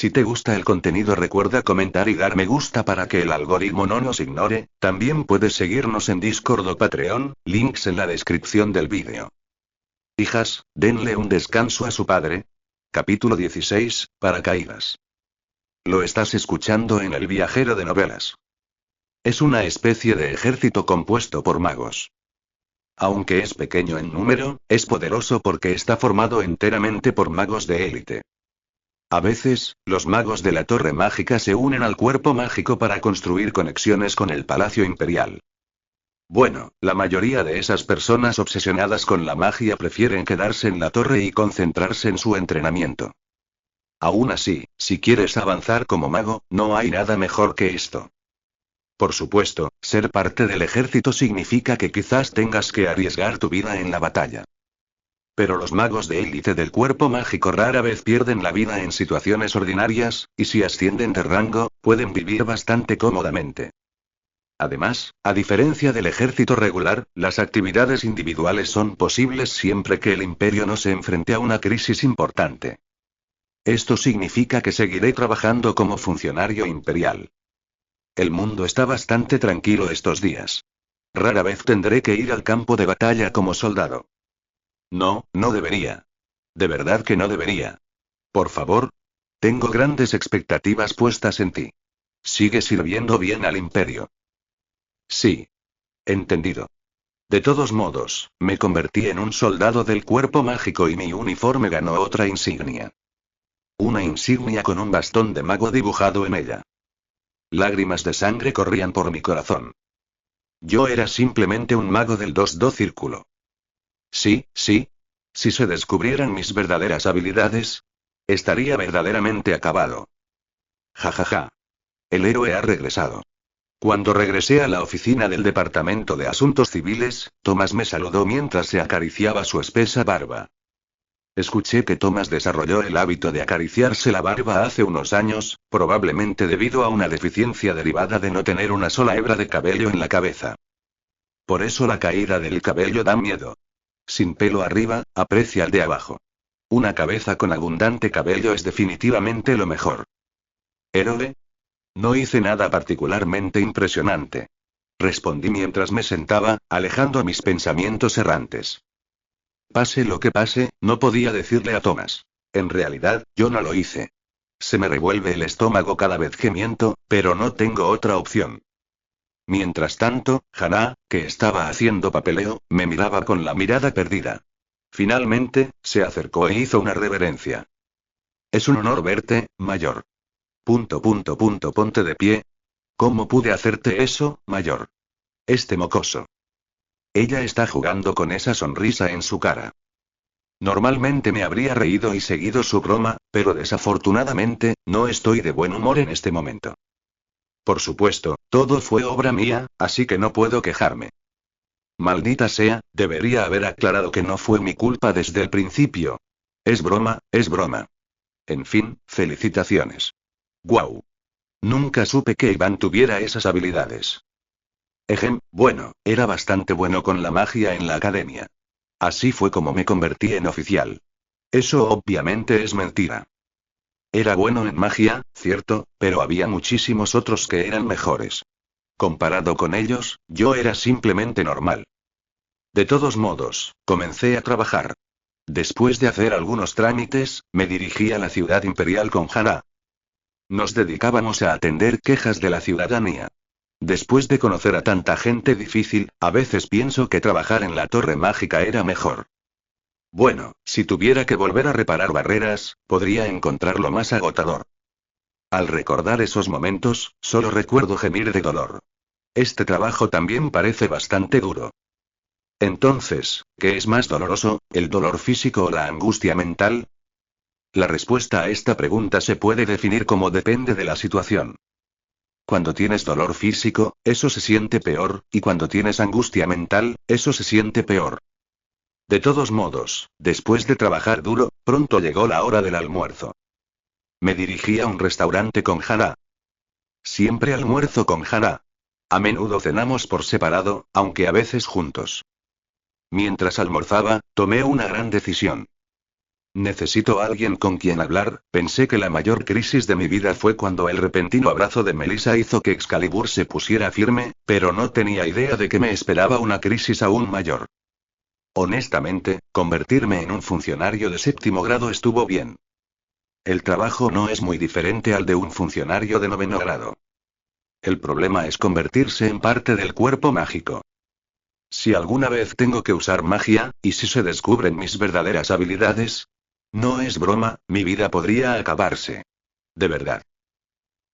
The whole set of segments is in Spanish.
Si te gusta el contenido, recuerda comentar y dar me gusta para que el algoritmo no nos ignore. También puedes seguirnos en Discord o Patreon, links en la descripción del vídeo. Hijas, denle un descanso a su padre. Capítulo 16, Paracaídas. Lo estás escuchando en El Viajero de Novelas. Es una especie de ejército compuesto por magos. Aunque es pequeño en número, es poderoso porque está formado enteramente por magos de élite. A veces, los magos de la Torre Mágica se unen al cuerpo mágico para construir conexiones con el Palacio Imperial. Bueno, la mayoría de esas personas obsesionadas con la magia prefieren quedarse en la torre y concentrarse en su entrenamiento. Aún así, si quieres avanzar como mago, no hay nada mejor que esto. Por supuesto, ser parte del ejército significa que quizás tengas que arriesgar tu vida en la batalla. Pero los magos de élite del cuerpo mágico rara vez pierden la vida en situaciones ordinarias, y si ascienden de rango, pueden vivir bastante cómodamente. Además, a diferencia del ejército regular, las actividades individuales son posibles siempre que el imperio no se enfrente a una crisis importante. Esto significa que seguiré trabajando como funcionario imperial. El mundo está bastante tranquilo estos días. Rara vez tendré que ir al campo de batalla como soldado. No, no debería. De verdad que no debería. Por favor. Tengo grandes expectativas puestas en ti. Sigue sirviendo bien al imperio. Sí. Entendido. De todos modos, me convertí en un soldado del cuerpo mágico y mi uniforme ganó otra insignia. Una insignia con un bastón de mago dibujado en ella. Lágrimas de sangre corrían por mi corazón. Yo era simplemente un mago del 2-2 círculo. Sí, sí. Si se descubrieran mis verdaderas habilidades, estaría verdaderamente acabado. Ja ja ja. El héroe ha regresado. Cuando regresé a la oficina del Departamento de Asuntos Civiles, Thomas me saludó mientras se acariciaba su espesa barba. Escuché que Thomas desarrolló el hábito de acariciarse la barba hace unos años, probablemente debido a una deficiencia derivada de no tener una sola hebra de cabello en la cabeza. Por eso la caída del cabello da miedo. Sin pelo arriba, aprecia el de abajo. Una cabeza con abundante cabello es definitivamente lo mejor. ¿Héroe? No hice nada particularmente impresionante. Respondí mientras me sentaba, alejando mis pensamientos errantes. Pase lo que pase, no podía decirle a Thomas. En realidad, yo no lo hice. Se me revuelve el estómago cada vez que miento, pero no tengo otra opción. Mientras tanto, Hannah, que estaba haciendo papeleo, me miraba con la mirada perdida. Finalmente, se acercó e hizo una reverencia. Es un honor verte, mayor. Ponte de pie. ¿Cómo pude hacerte eso, mayor? Este mocoso. Ella está jugando con esa sonrisa en su cara. Normalmente me habría reído y seguido su broma, pero desafortunadamente, no estoy de buen humor en este momento. Por supuesto, todo fue obra mía, así que no puedo quejarme. Maldita sea, debería haber aclarado que no fue mi culpa desde el principio. Es broma, es broma. En fin, felicitaciones. Guau. Nunca supe que Iván tuviera esas habilidades. Bueno, era bastante bueno con la magia en la academia. Así fue como me convertí en oficial. Eso obviamente es mentira. Era bueno en magia, cierto, pero había muchísimos otros que eran mejores. Comparado con ellos, yo era simplemente normal. De todos modos, comencé a trabajar. Después de hacer algunos trámites, me dirigí a la ciudad imperial con Hannah. Nos dedicábamos a atender quejas de la ciudadanía. Después de conocer a tanta gente difícil, a veces pienso que trabajar en la Torre Mágica era mejor. Bueno, si tuviera que volver a reparar barreras, podría encontrarlo más agotador. Al recordar esos momentos, solo recuerdo gemir de dolor. Este trabajo también parece bastante duro. Entonces, ¿qué es más doloroso, el dolor físico o la angustia mental? La respuesta a esta pregunta se puede definir como depende de la situación. Cuando tienes dolor físico, eso se siente peor, y cuando tienes angustia mental, eso se siente peor. De todos modos, después de trabajar duro, pronto llegó la hora del almuerzo. Me dirigí a un restaurante con Hannah. Siempre almuerzo con Hannah. A menudo cenamos por separado, aunque a veces juntos. Mientras almorzaba, tomé una gran decisión. Necesito a alguien con quien hablar. Pensé que la mayor crisis de mi vida fue cuando el repentino abrazo de Melissa hizo que Excalibur se pusiera firme, pero no tenía idea de que me esperaba una crisis aún mayor. Honestamente, convertirme en un funcionario de séptimo grado estuvo bien. El trabajo no es muy diferente al de un funcionario de noveno grado. El problema es convertirse en parte del cuerpo mágico. Si alguna vez tengo que usar magia, y si se descubren mis verdaderas habilidades, no es broma, mi vida podría acabarse. De verdad.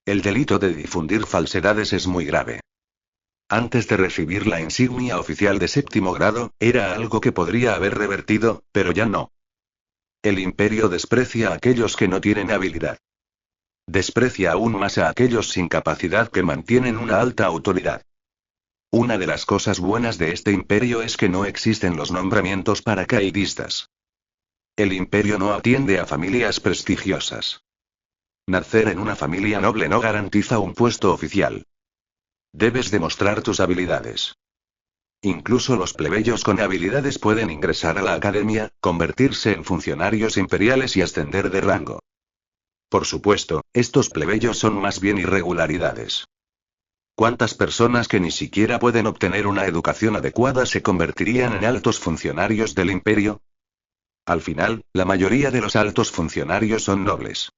El delito de difundir falsedades es muy grave. Antes de recibir la insignia oficial de séptimo grado, era algo que podría haber revertido, pero ya no. El imperio desprecia a aquellos que no tienen habilidad. Desprecia aún más a aquellos sin capacidad que mantienen una alta autoridad. Una de las cosas buenas de este imperio es que no existen los nombramientos paracaidistas. El imperio no atiende a familias prestigiosas. Nacer en una familia noble no garantiza un puesto oficial. Debes demostrar tus habilidades. Incluso los plebeyos con habilidades pueden ingresar a la academia, convertirse en funcionarios imperiales y ascender de rango. Por supuesto, estos plebeyos son más bien irregularidades. ¿Cuántas personas que ni siquiera pueden obtener una educación adecuada se convertirían en altos funcionarios del imperio? Al final, la mayoría de los altos funcionarios son nobles.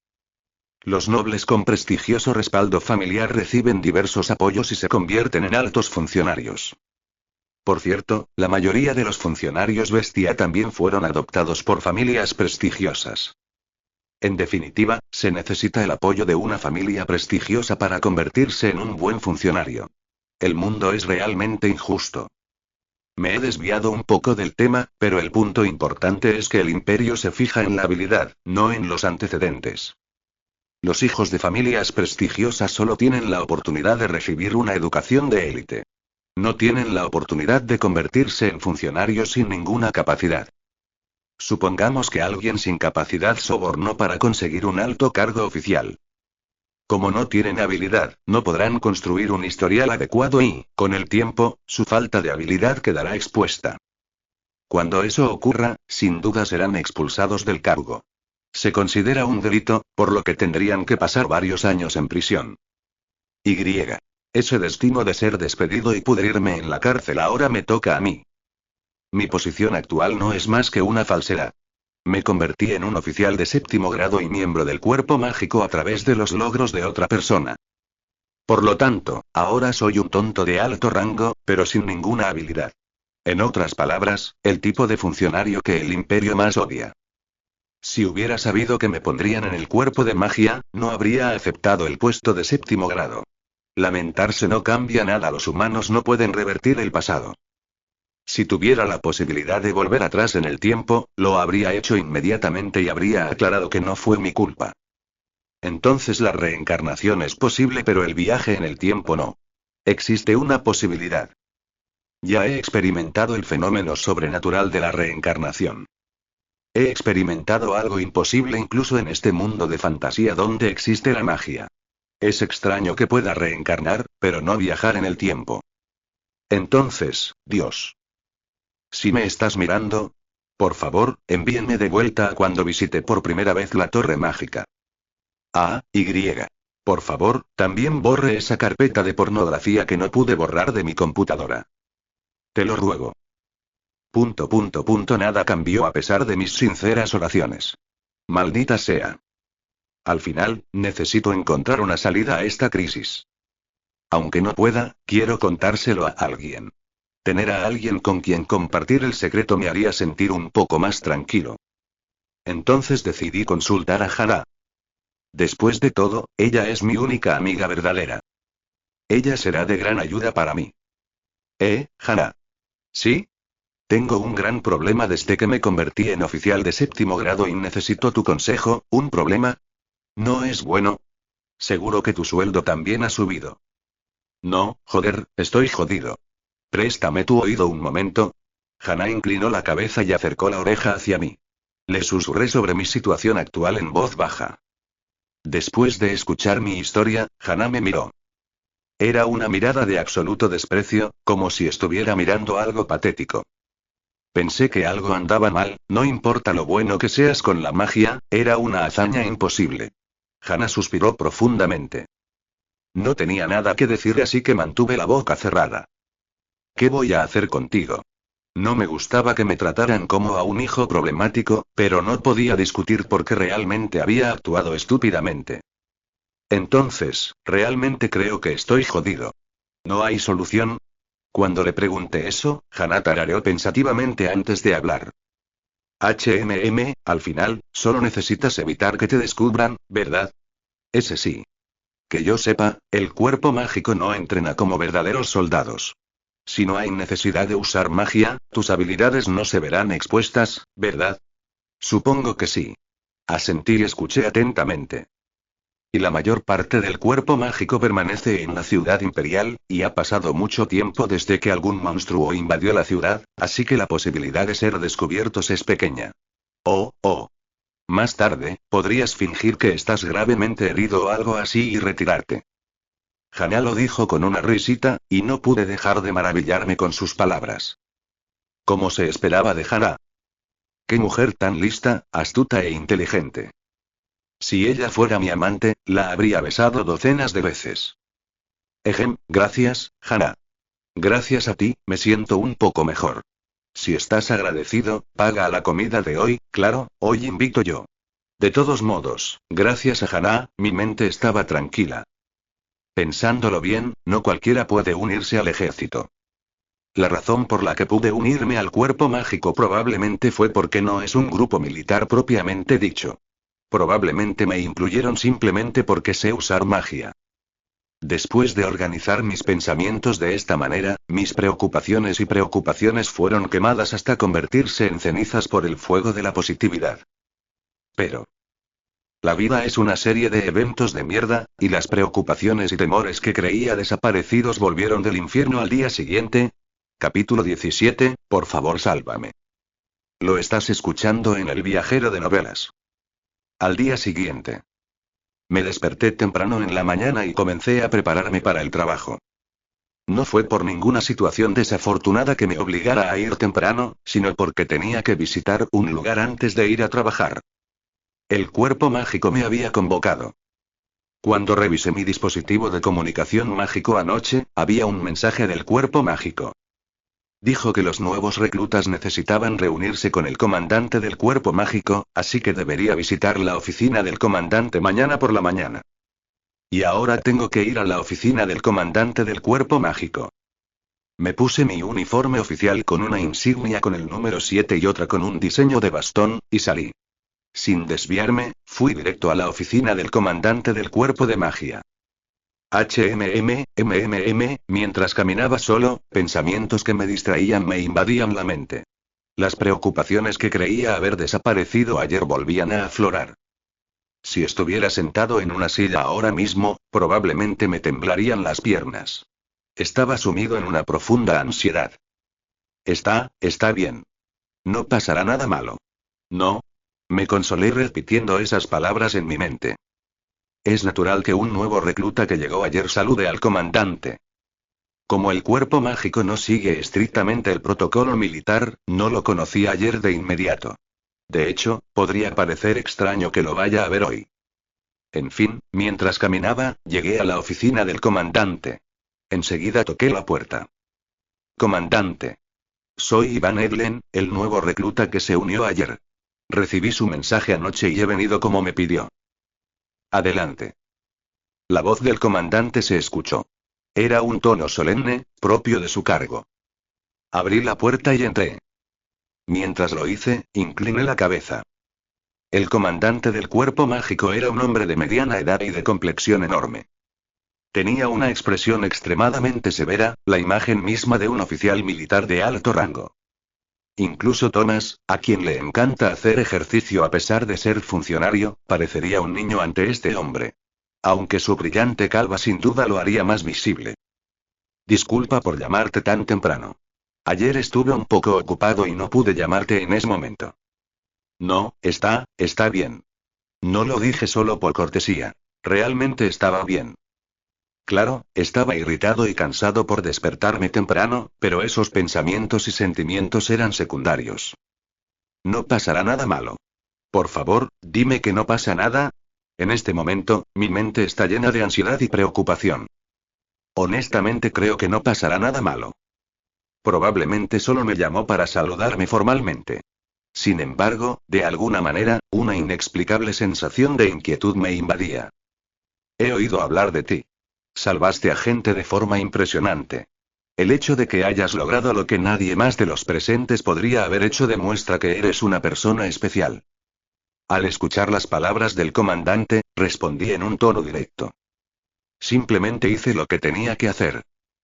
Los nobles con prestigioso respaldo familiar reciben diversos apoyos y se convierten en altos funcionarios. Por cierto, la mayoría de los funcionarios bestia también fueron adoptados por familias prestigiosas. En definitiva, se necesita el apoyo de una familia prestigiosa para convertirse en un buen funcionario. El mundo es realmente injusto. Me he desviado un poco del tema, pero el punto importante es que el imperio se fija en la habilidad, no en los antecedentes. Los hijos de familias prestigiosas solo tienen la oportunidad de recibir una educación de élite. No tienen la oportunidad de convertirse en funcionarios sin ninguna capacidad. Supongamos que alguien sin capacidad sobornó para conseguir un alto cargo oficial. Como no tienen habilidad, no podrán construir un historial adecuado y, con el tiempo, su falta de habilidad quedará expuesta. Cuando eso ocurra, sin duda serán expulsados del cargo. Se considera un delito, por lo que tendrían que pasar varios años en prisión. Ese destino de ser despedido y pudrirme en la cárcel ahora me toca a mí. Mi posición actual no es más que una falsedad. Me convertí en un oficial de séptimo grado y miembro del cuerpo mágico a través de los logros de otra persona. Por lo tanto, ahora soy un tonto de alto rango, pero sin ninguna habilidad. En otras palabras, el tipo de funcionario que el imperio más odia. Si hubiera sabido que me pondrían en el cuerpo de magia, no habría aceptado el puesto de séptimo grado. Lamentarse no cambia nada, los humanos no pueden revertir el pasado. Si tuviera la posibilidad de volver atrás en el tiempo, lo habría hecho inmediatamente y habría aclarado que no fue mi culpa. Entonces la reencarnación es posible, pero el viaje en el tiempo no. Existe una posibilidad. Ya he experimentado el fenómeno sobrenatural de la reencarnación. He experimentado algo imposible incluso en este mundo de fantasía donde existe la magia. Es extraño que pueda reencarnar, pero no viajar en el tiempo. Entonces, Dios. Si me estás mirando, por favor, envíenme de vuelta a cuando visité por primera vez la Torre Mágica. Por favor, también borre esa carpeta de pornografía que no pude borrar de mi computadora. Te lo ruego. Nada cambió a pesar de mis sinceras oraciones. Maldita sea. Al final, necesito encontrar una salida a esta crisis. Aunque no pueda, quiero contárselo a alguien. Tener a alguien con quien compartir el secreto me haría sentir un poco más tranquilo. Entonces decidí consultar a Hannah. Después de todo, ella es mi única amiga verdadera. Ella será de gran ayuda para mí. Hannah? ¿Sí? Tengo un gran problema desde que me convertí en oficial de séptimo grado y necesito tu consejo. ¿Un problema? ¿No es bueno? Seguro que tu sueldo también ha subido. No, joder, estoy jodido. Préstame tu oído un momento. Hannah inclinó la cabeza y acercó la oreja hacia mí. Le susurré sobre mi situación actual en voz baja. Después de escuchar mi historia, Hannah me miró. Era una mirada de absoluto desprecio, como si estuviera mirando algo patético. Pensé que algo andaba mal, no importa lo bueno que seas con la magia, era una hazaña imposible. Hana suspiró profundamente. No tenía nada que decir, así que mantuve la boca cerrada. ¿Qué voy a hacer contigo? No me gustaba que me trataran como a un hijo problemático, pero no podía discutir porque realmente había actuado estúpidamente. Entonces, realmente creo que estoy jodido. ¿No hay solución? Cuando le pregunté eso, Hana tarareó pensativamente antes de hablar. Al final, solo necesitas evitar que te descubran, ¿verdad? Ese sí. Que yo sepa, el cuerpo mágico no entrena como verdaderos soldados. Si no hay necesidad de usar magia, tus habilidades no se verán expuestas, ¿verdad? Supongo que sí. Asentí y escuché atentamente. Y la mayor parte del cuerpo mágico permanece en la ciudad imperial, y ha pasado mucho tiempo desde que algún monstruo invadió la ciudad, así que la posibilidad de ser descubiertos es pequeña. Oh. Más tarde, podrías fingir que estás gravemente herido o algo así y retirarte. Hana lo dijo con una risita, y no pude dejar de maravillarme con sus palabras. Como se esperaba de Hana. Qué mujer tan lista, astuta e inteligente. Si ella fuera mi amante, la habría besado docenas de veces. Gracias, Hana. Gracias a ti, me siento un poco mejor. Si estás agradecido, paga la comida de hoy, claro, hoy invito yo. De todos modos, gracias a Hana, mi mente estaba tranquila. Pensándolo bien, no cualquiera puede unirse al ejército. La razón por la que pude unirme al cuerpo mágico probablemente fue porque no es un grupo militar propiamente dicho. Probablemente me incluyeron simplemente porque sé usar magia. Después de organizar mis pensamientos de esta manera, mis preocupaciones fueron quemadas hasta convertirse en cenizas por el fuego de la positividad. Pero la vida es una serie de eventos de mierda, y las preocupaciones y temores que creía desaparecidos volvieron del infierno al día siguiente. Capítulo 17, por favor sálvame. Lo estás escuchando en El Viajero de Novelas. Al día siguiente. Me desperté temprano en la mañana y comencé a prepararme para el trabajo. No fue por ninguna situación desafortunada que me obligara a ir temprano, sino porque tenía que visitar un lugar antes de ir a trabajar. El cuerpo mágico me había convocado. Cuando revisé mi dispositivo de comunicación mágico anoche, había un mensaje del cuerpo mágico. Dijo que los nuevos reclutas necesitaban reunirse con el comandante del cuerpo mágico, así que debería visitar la oficina del comandante mañana por la mañana. Y ahora tengo que ir a la oficina del comandante del cuerpo mágico. Me puse mi uniforme oficial con una insignia con el número 7 y otra con un diseño de bastón, y salí. Sin desviarme, fui directo a la oficina del comandante del cuerpo de magia. Mientras caminaba solo, pensamientos que me distraían me invadían la mente. Las preocupaciones que creía haber desaparecido ayer volvían a aflorar. Si estuviera sentado en una silla ahora mismo, probablemente me temblarían las piernas. Estaba sumido en una profunda ansiedad. Está bien. No pasará nada malo. No. Me consolé repitiendo esas palabras en mi mente. Es natural que un nuevo recluta que llegó ayer salude al comandante. Como el cuerpo mágico no sigue estrictamente el protocolo militar, no lo conocí ayer de inmediato. De hecho, podría parecer extraño que lo vaya a ver hoy. En fin, mientras caminaba, llegué a la oficina del comandante. Enseguida toqué la puerta. Comandante. Soy Iván Edlen, el nuevo recluta que se unió ayer. Recibí su mensaje anoche y he venido como me pidió. Adelante. La voz del comandante se escuchó. Era un tono solemne, propio de su cargo. Abrí la puerta y entré. Mientras lo hice, incliné la cabeza. El comandante del cuerpo mágico era un hombre de mediana edad y de complexión enorme. Tenía una expresión extremadamente severa, la imagen misma de un oficial militar de alto rango. Incluso Thomas, a quien le encanta hacer ejercicio a pesar de ser funcionario, parecería un niño ante este hombre. Aunque su brillante calva sin duda lo haría más visible. Disculpa por llamarte tan temprano. Ayer estuve un poco ocupado y no pude llamarte en ese momento. No, está bien. No lo dije solo por cortesía. Realmente estaba bien. Claro, estaba irritado y cansado por despertarme temprano, pero esos pensamientos y sentimientos eran secundarios. No pasará nada malo. Por favor, dime que no pasa nada. En este momento, mi mente está llena de ansiedad y preocupación. Honestamente creo que no pasará nada malo. Probablemente solo me llamó para saludarme formalmente. Sin embargo, de alguna manera, una inexplicable sensación de inquietud me invadía. He oído hablar de ti. Salvaste a gente de forma impresionante. El hecho de que hayas logrado lo que nadie más de los presentes podría haber hecho demuestra que eres una persona especial. Al escuchar las palabras del comandante, respondí en un tono directo. Simplemente hice lo que tenía que hacer.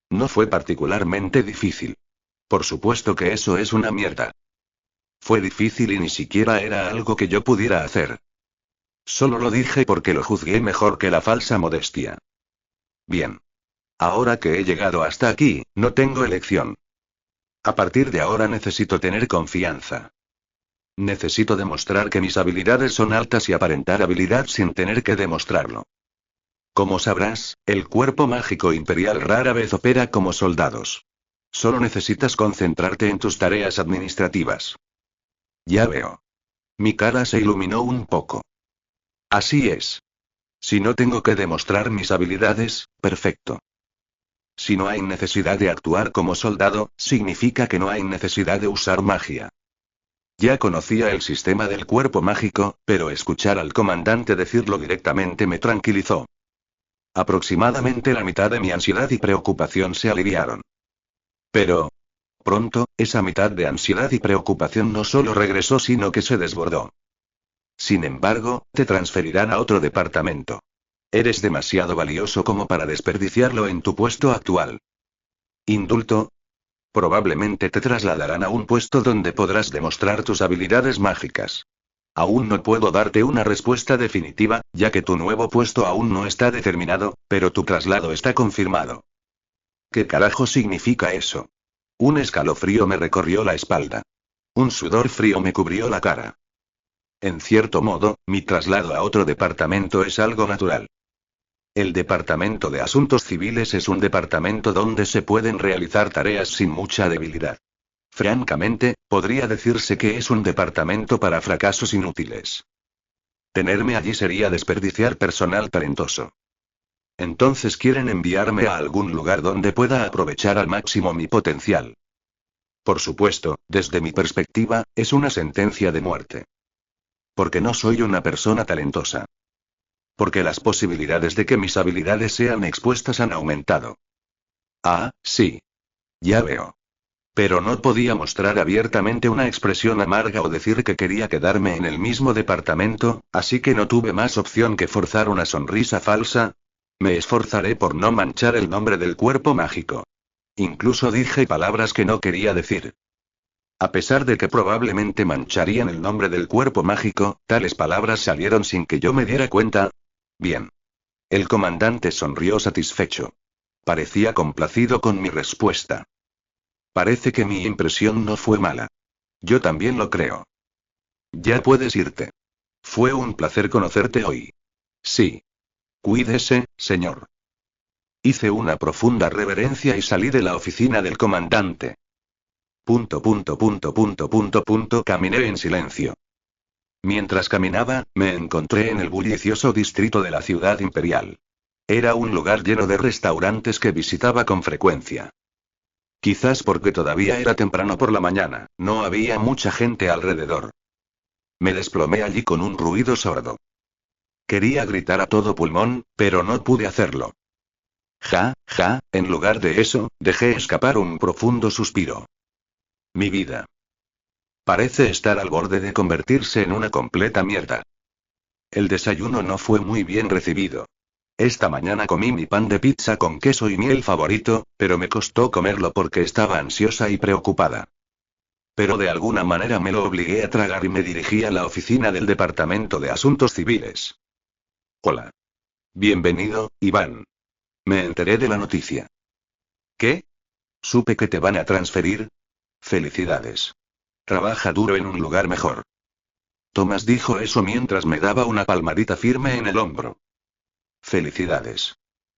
No fue particularmente difícil. Por supuesto que eso es una mierda. Fue difícil y ni siquiera era algo que yo pudiera hacer. Solo lo dije porque lo juzgué mejor que la falsa modestia. Bien. Ahora que he llegado hasta aquí, no tengo elección. A partir de ahora necesito tener confianza. Necesito demostrar que mis habilidades son altas y aparentar habilidad sin tener que demostrarlo. Como sabrás, el cuerpo mágico imperial rara vez opera como soldados. Solo necesitas concentrarte en tus tareas administrativas. Ya veo. Mi cara se iluminó un poco. Así es. Si no tengo que demostrar mis habilidades, perfecto. Si no hay necesidad de actuar como soldado, significa que no hay necesidad de usar magia. Ya conocía el sistema del cuerpo mágico, pero escuchar al comandante decirlo directamente me tranquilizó. Aproximadamente la mitad de mi ansiedad y preocupación se aliviaron. Pero, pronto, esa mitad de ansiedad y preocupación no solo regresó, sino que se desbordó. Sin embargo, te transferirán a otro departamento. Eres demasiado valioso como para desperdiciarlo en tu puesto actual. ¿Indulto? Probablemente te trasladarán a un puesto donde podrás demostrar tus habilidades mágicas. Aún no puedo darte una respuesta definitiva, ya que tu nuevo puesto aún no está determinado, pero tu traslado está confirmado. ¿Qué carajo significa eso? Un escalofrío me recorrió la espalda. Un sudor frío me cubrió la cara. En cierto modo, mi traslado a otro departamento es algo natural. El Departamento de Asuntos Civiles es un departamento donde se pueden realizar tareas sin mucha debilidad. Francamente, podría decirse que es un departamento para fracasos inútiles. Tenerme allí sería desperdiciar personal talentoso. Entonces quieren enviarme a algún lugar donde pueda aprovechar al máximo mi potencial. Por supuesto, desde mi perspectiva, es una sentencia de muerte. Porque no soy una persona talentosa. Porque las posibilidades de que mis habilidades sean expuestas han aumentado. Ah, sí. Ya veo. Pero no podía mostrar abiertamente una expresión amarga o decir que quería quedarme en el mismo departamento, así que no tuve más opción que forzar una sonrisa falsa. Me esforzaré por no manchar el nombre del cuerpo mágico. Incluso dije palabras que no quería decir. A pesar de que probablemente mancharían el nombre del cuerpo mágico, tales palabras salieron sin que yo me diera cuenta. Bien. El comandante sonrió satisfecho. Parecía complacido con mi respuesta. Parece que mi impresión no fue mala. Yo también lo creo. Ya puedes irte. Fue un placer conocerte hoy. Sí. Cuídese, señor. Hice una profunda reverencia y salí de la oficina del comandante. Caminé en silencio. Mientras caminaba, me encontré en el bullicioso distrito de la ciudad imperial. Era un lugar lleno de restaurantes que visitaba con frecuencia. Quizás porque todavía era temprano por la mañana, no había mucha gente alrededor. Me desplomé allí con un ruido sordo. Quería gritar a todo pulmón, pero no pude hacerlo. En lugar de eso, dejé escapar un profundo suspiro. Mi vida. Parece estar al borde de convertirse en una completa mierda. El desayuno no fue muy bien recibido. Esta mañana comí mi pan de pizza con queso y miel favorito, pero me costó comerlo porque estaba ansiosa y preocupada. Pero de alguna manera me lo obligué a tragar y me dirigí a la oficina del Departamento de Asuntos Civiles. Hola. Bienvenido, Iván. Me enteré de la noticia. ¿Qué? Supe que te van a transferir. Felicidades. Trabaja duro en un lugar mejor. Tomás dijo eso mientras me daba una palmadita firme en el hombro. Felicidades.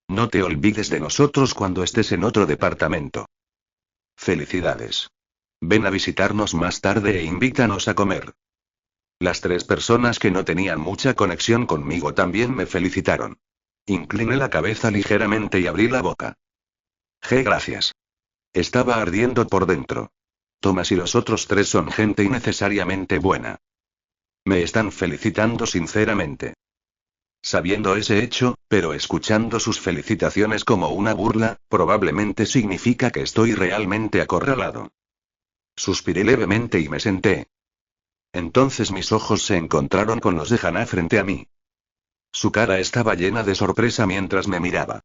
No te olvides de nosotros cuando estés en otro departamento. Felicidades. Ven a visitarnos más tarde e invítanos a comer. Las 3 personas que no tenían mucha conexión conmigo también me felicitaron. Incliné la cabeza ligeramente y abrí la boca. Gracias. Estaba ardiendo por dentro. Thomas y los otros 3 son gente innecesariamente buena. Me están felicitando sinceramente. Sabiendo ese hecho, pero escuchando sus felicitaciones como una burla, probablemente significa que estoy realmente acorralado. Suspiré levemente y me senté. Entonces mis ojos se encontraron con los de Hannah frente a mí. Su cara estaba llena de sorpresa mientras me miraba.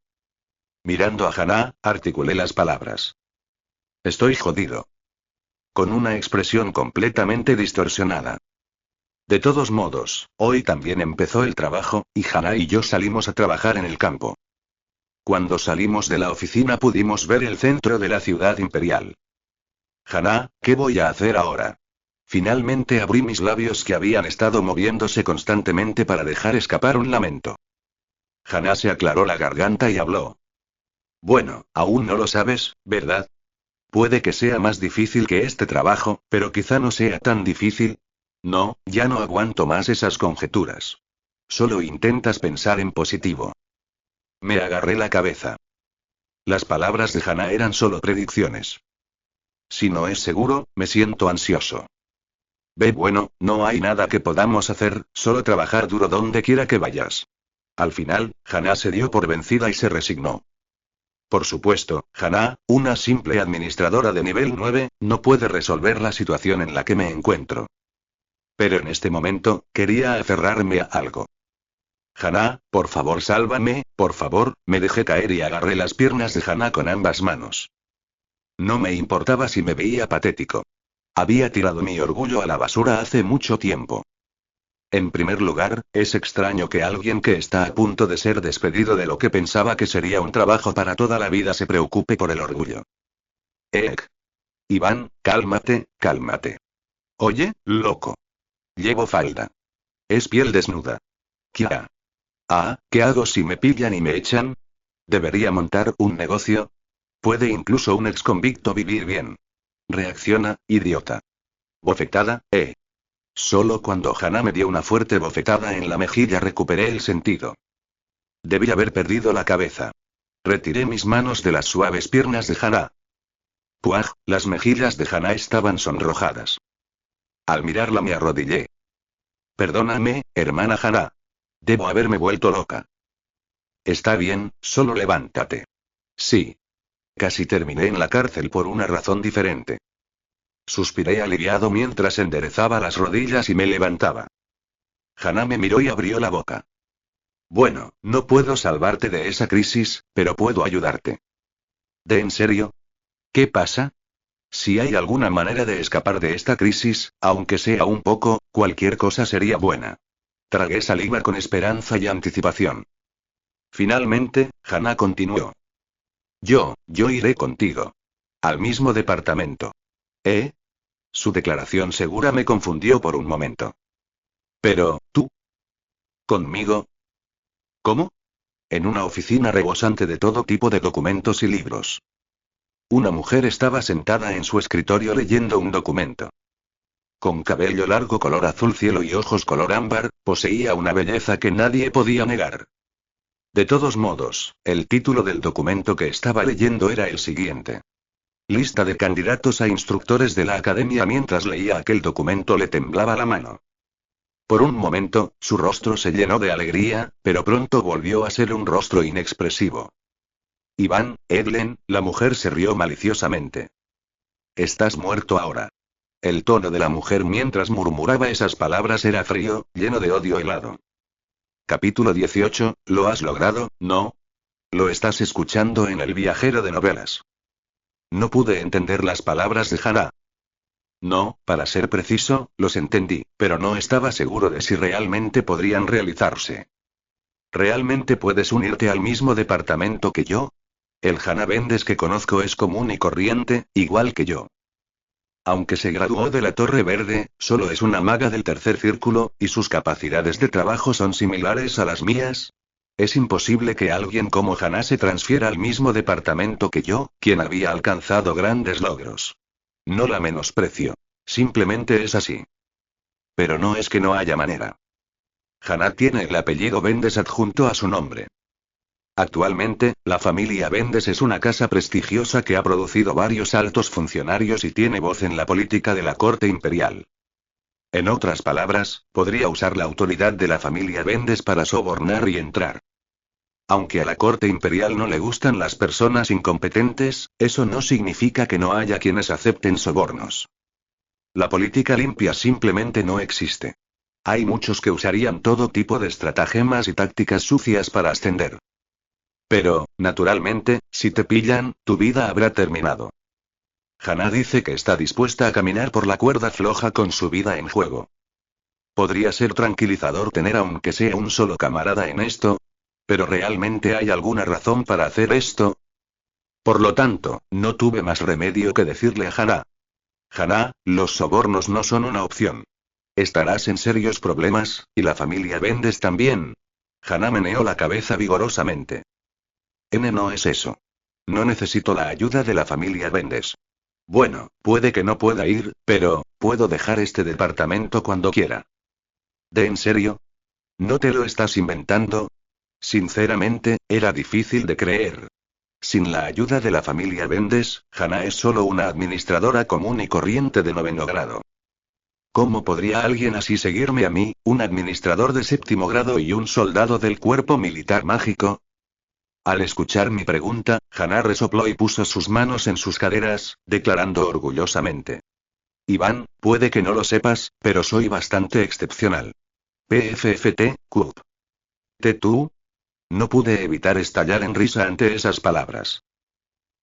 Mirando a Hannah, articulé las palabras. Estoy jodido. Con una expresión completamente distorsionada. De todos modos, hoy también empezó el trabajo, y Hannah y yo salimos a trabajar en el campo. Cuando salimos de la oficina pudimos ver el centro de la ciudad imperial. Hannah, ¿qué voy a hacer ahora? Finalmente abrí mis labios que habían estado moviéndose constantemente para dejar escapar un lamento. Hannah se aclaró la garganta y habló. Bueno, aún no lo sabes, ¿verdad? Puede que sea más difícil que este trabajo, pero quizá no sea tan difícil. No, ya no aguanto más esas conjeturas. Solo intentas pensar en positivo. Me agarré la cabeza. Las palabras de Hannah eran solo predicciones. Si no es seguro, me siento ansioso. Bueno, no hay nada que podamos hacer, solo trabajar duro donde quiera que vayas. Al final, Hannah se dio por vencida y se resignó. Por supuesto, Hannah, una simple administradora de nivel 9, no puede resolver la situación en la que me encuentro. Pero en este momento, quería aferrarme a algo. Hannah, por favor sálvame, por favor, me dejé caer y agarré las piernas de Hannah con ambas manos. No me importaba si me veía patético. Había tirado mi orgullo a la basura hace mucho tiempo. En primer lugar, es extraño que alguien que está a punto de ser despedido de lo que pensaba que sería un trabajo para toda la vida se preocupe por el orgullo. Iván, cálmate, cálmate. Oye, loco. Llevo falda. Es piel desnuda. ¿Qué? ¿Qué hago si me pillan y me echan? ¿Debería montar un negocio? ¿Puede incluso un exconvicto vivir bien? Reacciona, idiota. Bofetada, Solo cuando Hannah me dio una fuerte bofetada en la mejilla recuperé el sentido. Debí haber perdido la cabeza. Retiré mis manos de las suaves piernas de Hannah. ¡Puaj! Las mejillas de Hannah estaban sonrojadas. Al mirarla me arrodillé. Perdóname, hermana Hannah. Debo haberme vuelto loca. Está bien, solo levántate. Sí. Casi terminé en la cárcel por una razón diferente. Suspiré aliviado mientras enderezaba las rodillas y me levantaba. Hannah me miró y abrió la boca. Bueno, no puedo salvarte de esa crisis, pero puedo ayudarte. ¿De en serio? ¿Qué pasa? Si hay alguna manera de escapar de esta crisis, aunque sea un poco, cualquier cosa sería buena. Tragué saliva con esperanza y anticipación. Finalmente, Hannah continuó. Yo iré contigo. Al mismo departamento. Su declaración segura me confundió por un momento. Pero, ¿tú? ¿Conmigo? ¿Cómo? En una oficina rebosante de todo tipo de documentos y libros. Una mujer estaba sentada en su escritorio leyendo un documento. Con cabello largo color azul cielo y ojos color ámbar, poseía una belleza que nadie podía negar. De todos modos, el título del documento que estaba leyendo era el siguiente. Lista de candidatos a instructores de la academia. Mientras leía aquel documento le temblaba la mano. Por un momento, su rostro se llenó de alegría, pero pronto volvió a ser un rostro inexpresivo. Iván, Edlen, la mujer se rió maliciosamente. Estás muerto ahora. El tono de la mujer mientras murmuraba esas palabras era frío, lleno de odio helado. Capítulo 18, ¿lo has logrado, no? Lo estás escuchando en El viajero de novelas. No pude entender las palabras de Hannah. No, para ser preciso, los entendí, pero no estaba seguro de si realmente podrían realizarse. ¿Realmente puedes unirte al mismo departamento que yo? El Hannah Vendes que conozco es común y corriente, igual que yo. Aunque se graduó de la Torre Verde, solo es una maga del tercer círculo, y sus capacidades de trabajo son similares a las mías. Es imposible que alguien como Hana se transfiera al mismo departamento que yo, quien había alcanzado grandes logros. No la menosprecio. Simplemente es así. Pero no es que no haya manera. Hana tiene el apellido Vendes adjunto a su nombre. Actualmente, la familia Vendes es una casa prestigiosa que ha producido varios altos funcionarios y tiene voz en la política de la corte imperial. En otras palabras, podría usar la autoridad de la familia Vendes para sobornar y entrar. Aunque a la corte imperial no le gustan las personas incompetentes, eso no significa que no haya quienes acepten sobornos. La política limpia simplemente no existe. Hay muchos que usarían todo tipo de estratagemas y tácticas sucias para ascender. Pero, naturalmente, si te pillan, tu vida habrá terminado. Hana dice que está dispuesta a caminar por la cuerda floja con su vida en juego. Podría ser tranquilizador tener aunque sea un solo camarada en esto. ¿Pero realmente hay alguna razón para hacer esto? Por lo tanto, no tuve más remedio que decirle a Hana. Hana, los sobornos no son una opción. Estarás en serios problemas, y la familia Vendes también. Hana meneó la cabeza vigorosamente. No es eso. No necesito la ayuda de la familia Vendes. Bueno, puede que no pueda ir, pero, puedo dejar este departamento cuando quiera. ¿De en serio? ¿No te lo estás inventando? Sinceramente, era difícil de creer. Sin la ayuda de la familia Vendes, Hana es solo una administradora común y corriente de 9º grado. ¿Cómo podría alguien así seguirme a mí, un administrador de 7º grado y un soldado del cuerpo militar mágico? Al escuchar mi pregunta, Hana resopló y puso sus manos en sus caderas, declarando orgullosamente. Iván, puede que no lo sepas, pero soy bastante excepcional. PFFT, Cup. ¿Tú? No pude evitar estallar en risa ante esas palabras.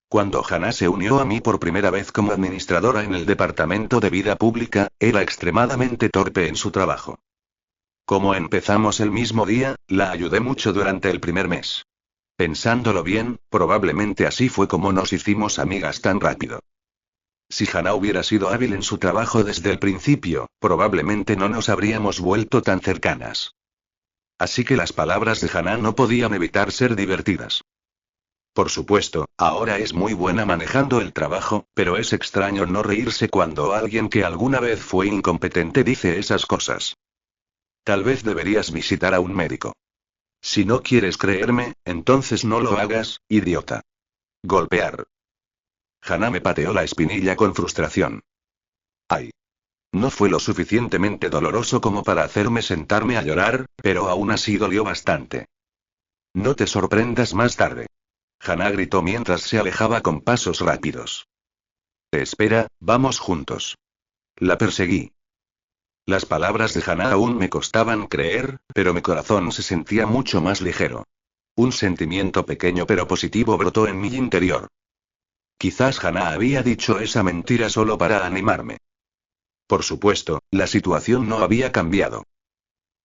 Cuando Hana se unió a mí por primera vez como administradora en el Departamento de Vida Pública, era extremadamente torpe en su trabajo. Como empezamos el mismo día, la ayudé mucho durante el primer mes. Pensándolo bien, probablemente así fue como nos hicimos amigas tan rápido. Si Hana hubiera sido hábil en su trabajo desde el principio, probablemente no nos habríamos vuelto tan cercanas. Así que las palabras de Hana no podían evitar ser divertidas. Por supuesto, ahora es muy buena manejando el trabajo, pero es extraño no reírse cuando alguien que alguna vez fue incompetente dice esas cosas. Tal vez deberías visitar a un médico. Si no quieres creerme, entonces no lo hagas, idiota. Golpear. Hana me pateó la espinilla con frustración. Ay. No fue lo suficientemente doloroso como para hacerme sentarme a llorar, pero aún así dolió bastante. No te sorprendas más tarde. Hana gritó mientras se alejaba con pasos rápidos. Espera, vamos juntos. La perseguí. Las palabras de Hana aún me costaban creer, pero mi corazón se sentía mucho más ligero. Un sentimiento pequeño pero positivo brotó en mi interior. Quizás Hana había dicho esa mentira solo para animarme. Por supuesto, la situación no había cambiado.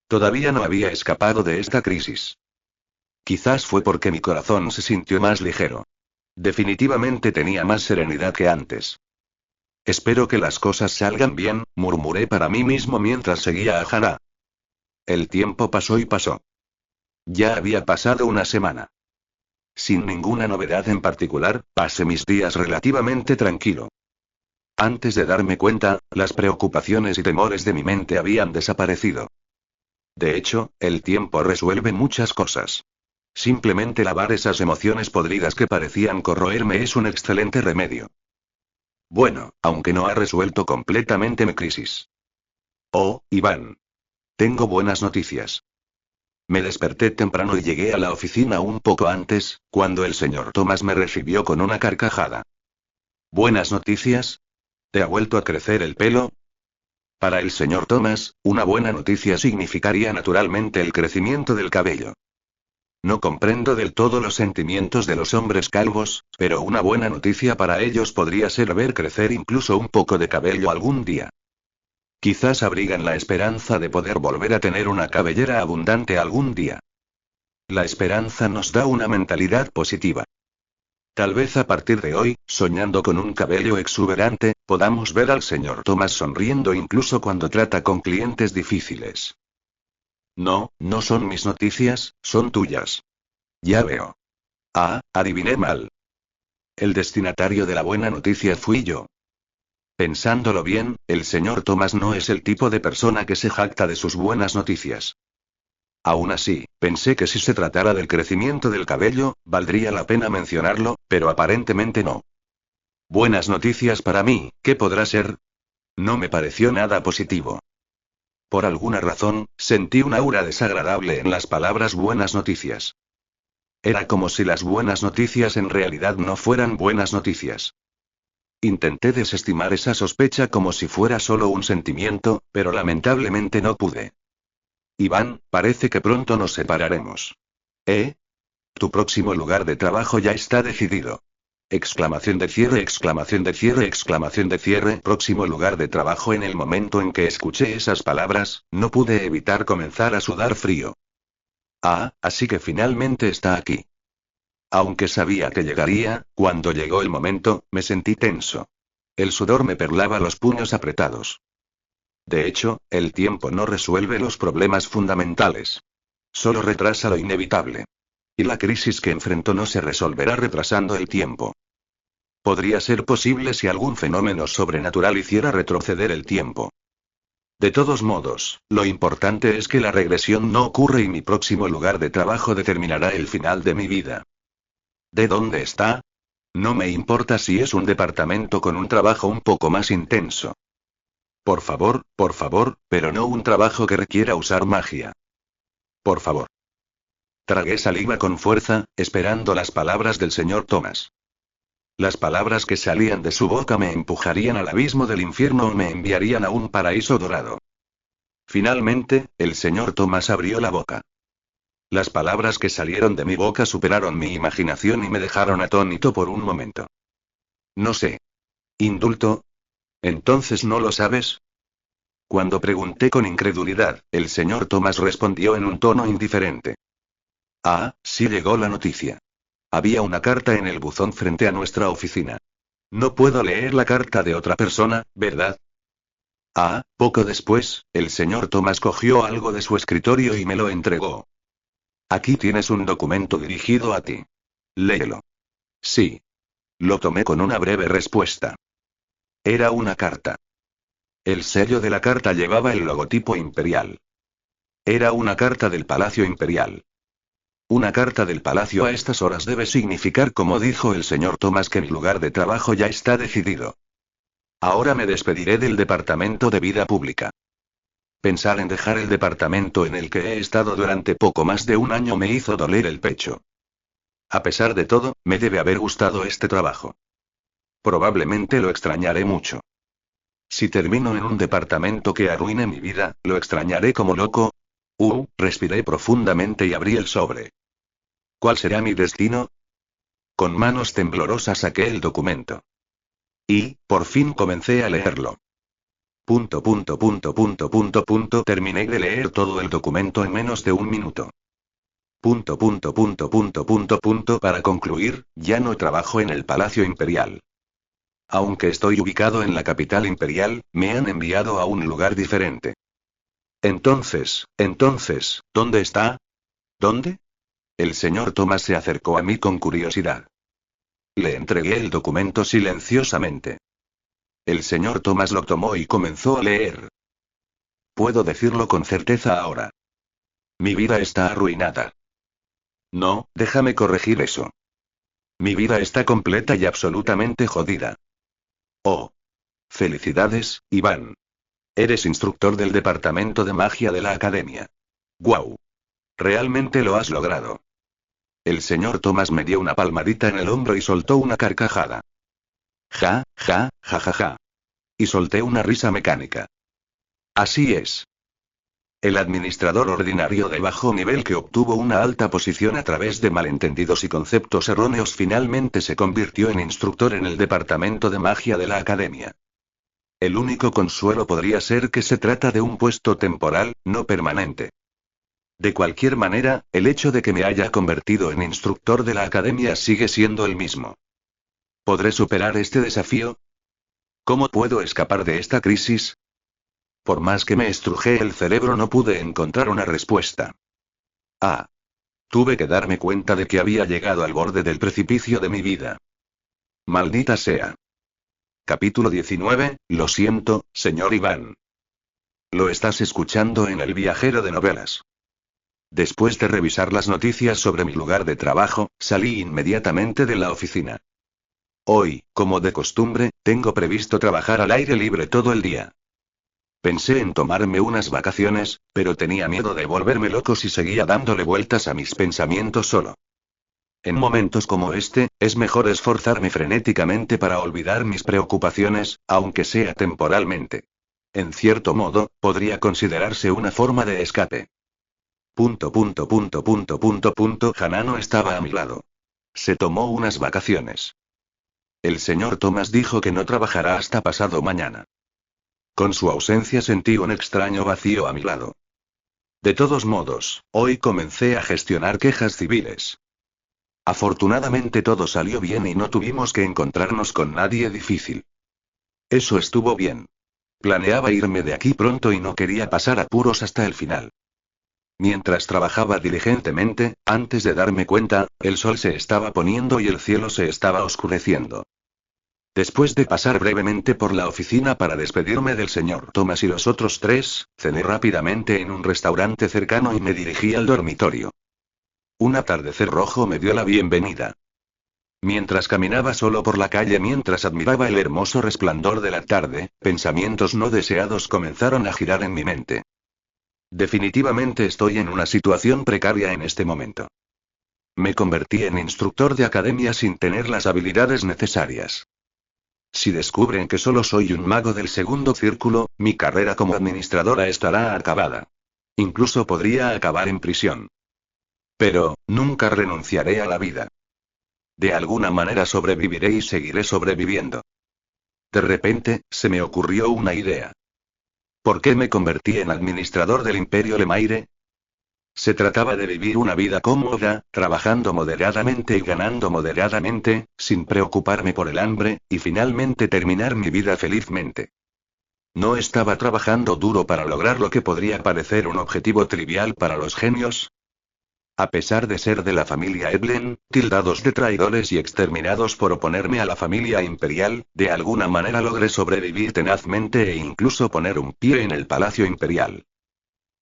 Todavía no había escapado de esta crisis. Quizás fue porque mi corazón se sintió más ligero. Definitivamente tenía más serenidad que antes. Espero que las cosas salgan bien, murmuré para mí mismo mientras seguía a Hana. El tiempo pasó y pasó. Ya había pasado una semana. Sin ninguna novedad en particular, pasé mis días relativamente tranquilo. Antes de darme cuenta, las preocupaciones y temores de mi mente habían desaparecido. De hecho, el tiempo resuelve muchas cosas. Simplemente lavar esas emociones podridas que parecían corroerme es un excelente remedio. Bueno, aunque no ha resuelto completamente mi crisis. Oh, Iván. Tengo buenas noticias. Me desperté temprano y llegué a la oficina un poco antes, cuando el señor Thomas me recibió con una carcajada. ¿Buenas noticias? ¿Te ha vuelto a crecer el pelo? Para el señor Thomas, una buena noticia significaría naturalmente el crecimiento del cabello. No comprendo del todo los sentimientos de los hombres calvos, pero una buena noticia para ellos podría ser ver crecer incluso un poco de cabello algún día. Quizás abrigan la esperanza de poder volver a tener una cabellera abundante algún día. La esperanza nos da una mentalidad positiva. Tal vez a partir de hoy, soñando con un cabello exuberante, podamos ver al señor Thomas sonriendo incluso cuando trata con clientes difíciles. No, no son mis noticias, son tuyas. Ya veo. Ah, adiviné mal. El destinatario de la buena noticia fui yo. Pensándolo bien, el señor Thomas no es el tipo de persona que se jacta de sus buenas noticias. Aún así, pensé que si se tratara del crecimiento del cabello, valdría la pena mencionarlo, pero aparentemente no. Buenas noticias para mí, ¿qué podrá ser? No me pareció nada positivo. Por alguna razón, sentí un aura desagradable en las palabras buenas noticias. Era como si las buenas noticias en realidad no fueran buenas noticias. Intenté desestimar esa sospecha como si fuera solo un sentimiento, pero lamentablemente no pude. Iván, parece que pronto nos separaremos. ¿Eh? Tu próximo lugar de trabajo ya está decidido. Exclamación de cierre, exclamación de cierre, exclamación de cierre. Próximo lugar de trabajo. En el momento en que escuché esas palabras, no pude evitar comenzar a sudar frío. Ah, así que finalmente está aquí. Aunque sabía que llegaría, cuando llegó el momento, me sentí tenso. El sudor me perlaba los puños apretados. De hecho, el tiempo no resuelve los problemas fundamentales. Solo retrasa lo inevitable. Y la crisis que enfrentó no se resolverá retrasando el tiempo. Podría ser posible si algún fenómeno sobrenatural hiciera retroceder el tiempo. De todos modos, lo importante es que la regresión no ocurre y mi próximo lugar de trabajo determinará el final de mi vida. ¿De dónde está? No me importa si es un departamento con un trabajo un poco más intenso. Por favor, pero no un trabajo que requiera usar magia. Por favor. Tragué saliva con fuerza, esperando las palabras del señor Thomas. Las palabras que salían de su boca me empujarían al abismo del infierno o me enviarían a un paraíso dorado. Finalmente, el señor Thomas abrió la boca. Las palabras que salieron de mi boca superaron mi imaginación y me dejaron atónito por un momento. No sé. ¿Indulto? ¿Entonces no lo sabes? Cuando pregunté con incredulidad, el señor Thomas respondió en un tono indiferente. Ah, sí llegó la noticia. Había una carta en el buzón frente a nuestra oficina. No puedo leer la carta de otra persona, ¿verdad? Ah, poco después, el señor Thomas cogió algo de su escritorio y me lo entregó. Aquí tienes un documento dirigido a ti. Léelo. Sí. Lo tomé con una breve respuesta. Era una carta. El sello de la carta llevaba el logotipo imperial. Era una carta del Palacio Imperial. Una carta del palacio a estas horas debe significar, como dijo el señor Thomas, que mi lugar de trabajo ya está decidido. Ahora me despediré del Departamento de Vida Pública. Pensar en dejar el departamento en el que he estado durante poco más de un año me hizo doler el pecho. A pesar de todo, me debe haber gustado este trabajo. Probablemente lo extrañaré mucho. Si termino en un departamento que arruine mi vida, lo extrañaré como loco. Respiré profundamente y abrí el sobre. ¿Cuál será mi destino? Con manos temblorosas saqué el documento. Y, por fin comencé a leerlo. Terminé de leer todo el documento en menos de un minuto. Para concluir, ya no trabajo en el Palacio Imperial. Aunque estoy ubicado en la capital imperial, me han enviado a un lugar diferente. Entonces, ¿dónde está? ¿Dónde? El señor Thomas se acercó a mí con curiosidad. Le entregué el documento silenciosamente. El señor Thomas lo tomó y comenzó a leer. Puedo decirlo con certeza ahora. Mi vida está arruinada. No, déjame corregir eso. Mi vida está completa y absolutamente jodida. Oh. Felicidades, Iván. Eres instructor del departamento de magia de la academia. ¡Guau! Realmente lo has logrado. El señor Thomas me dio una palmadita en el hombro y soltó una carcajada. Ja. Y solté una risa mecánica. Así es. El administrador ordinario de bajo nivel que obtuvo una alta posición a través de malentendidos y conceptos erróneos finalmente se convirtió en instructor en el departamento de magia de la academia. El único consuelo podría ser que se trata de un puesto temporal, no permanente. De cualquier manera, el hecho de que me haya convertido en instructor de la academia sigue siendo el mismo. ¿Podré superar este desafío? ¿Cómo puedo escapar de esta crisis? Por más que me estrujé el cerebro no pude encontrar una respuesta. Ah. Tuve que darme cuenta de que había llegado al borde del precipicio de mi vida. Maldita sea. Capítulo 19, lo siento, señor Iván. Lo estás escuchando en El Viajero de Novelas. Después de revisar las noticias sobre mi lugar de trabajo, salí inmediatamente de la oficina. Hoy, como de costumbre, tengo previsto trabajar al aire libre todo el día. Pensé en tomarme unas vacaciones, pero tenía miedo de volverme loco si seguía dándole vueltas a mis pensamientos solo. En momentos como este, es mejor esforzarme frenéticamente para olvidar mis preocupaciones, aunque sea temporalmente. En cierto modo, podría considerarse una forma de escape. Hanano estaba a mi lado. Se tomó unas vacaciones. El señor Thomas dijo que no trabajará hasta pasado mañana. Con su ausencia sentí un extraño vacío a mi lado. De todos modos, hoy comencé a gestionar quejas civiles. Afortunadamente todo salió bien y no tuvimos que encontrarnos con nadie difícil. Eso estuvo bien. Planeaba irme de aquí pronto y no quería pasar apuros hasta el final. Mientras trabajaba diligentemente, antes de darme cuenta, el sol se estaba poniendo y el cielo se estaba oscureciendo. Después de pasar brevemente por la oficina para despedirme del señor Thomas y los otros tres, cené rápidamente en un restaurante cercano y me dirigí al dormitorio. Un atardecer rojo me dio la bienvenida. Mientras caminaba solo por la calle mientras admiraba el hermoso resplandor de la tarde, pensamientos no deseados comenzaron a girar en mi mente. Definitivamente estoy en una situación precaria en este momento. Me convertí en instructor de academia sin tener las habilidades necesarias. Si descubren que solo soy un mago del segundo círculo, mi carrera como administradora estará acabada. Incluso podría acabar en prisión. Pero, nunca renunciaré a la vida. De alguna manera sobreviviré y seguiré sobreviviendo. De repente, se me ocurrió una idea. ¿Por qué me convertí en administrador del Imperio Lemaire? Se trataba de vivir una vida cómoda, trabajando moderadamente y ganando moderadamente, sin preocuparme por el hambre, y finalmente terminar mi vida felizmente. ¿No estaba trabajando duro para lograr lo que podría parecer un objetivo trivial para los genios? A pesar de ser de la familia Eblen, tildados de traidores y exterminados por oponerme a la familia imperial, de alguna manera logré sobrevivir tenazmente e incluso poner un pie en el palacio imperial.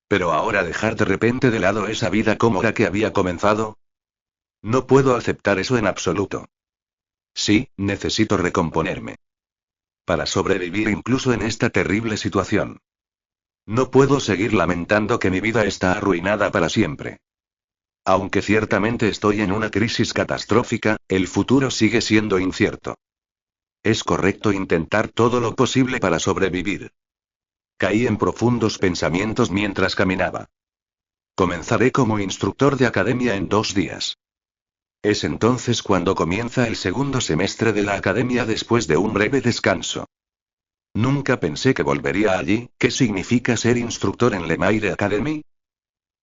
Pero ahora dejar de repente de lado esa vida cómoda que había comenzado. No puedo aceptar eso en absoluto. Sí, necesito recomponerme. Para sobrevivir incluso en esta terrible situación. No puedo seguir lamentando que mi vida está arruinada para siempre. Aunque ciertamente estoy en una crisis catastrófica, el futuro sigue siendo incierto. Es correcto intentar todo lo posible para sobrevivir. Caí en profundos pensamientos mientras caminaba. Comenzaré como instructor de academia en 2 días. Es entonces cuando comienza el segundo semestre de la academia después de un breve descanso. Nunca pensé que volvería allí. ¿Qué significa ser instructor en Lemaire Academy?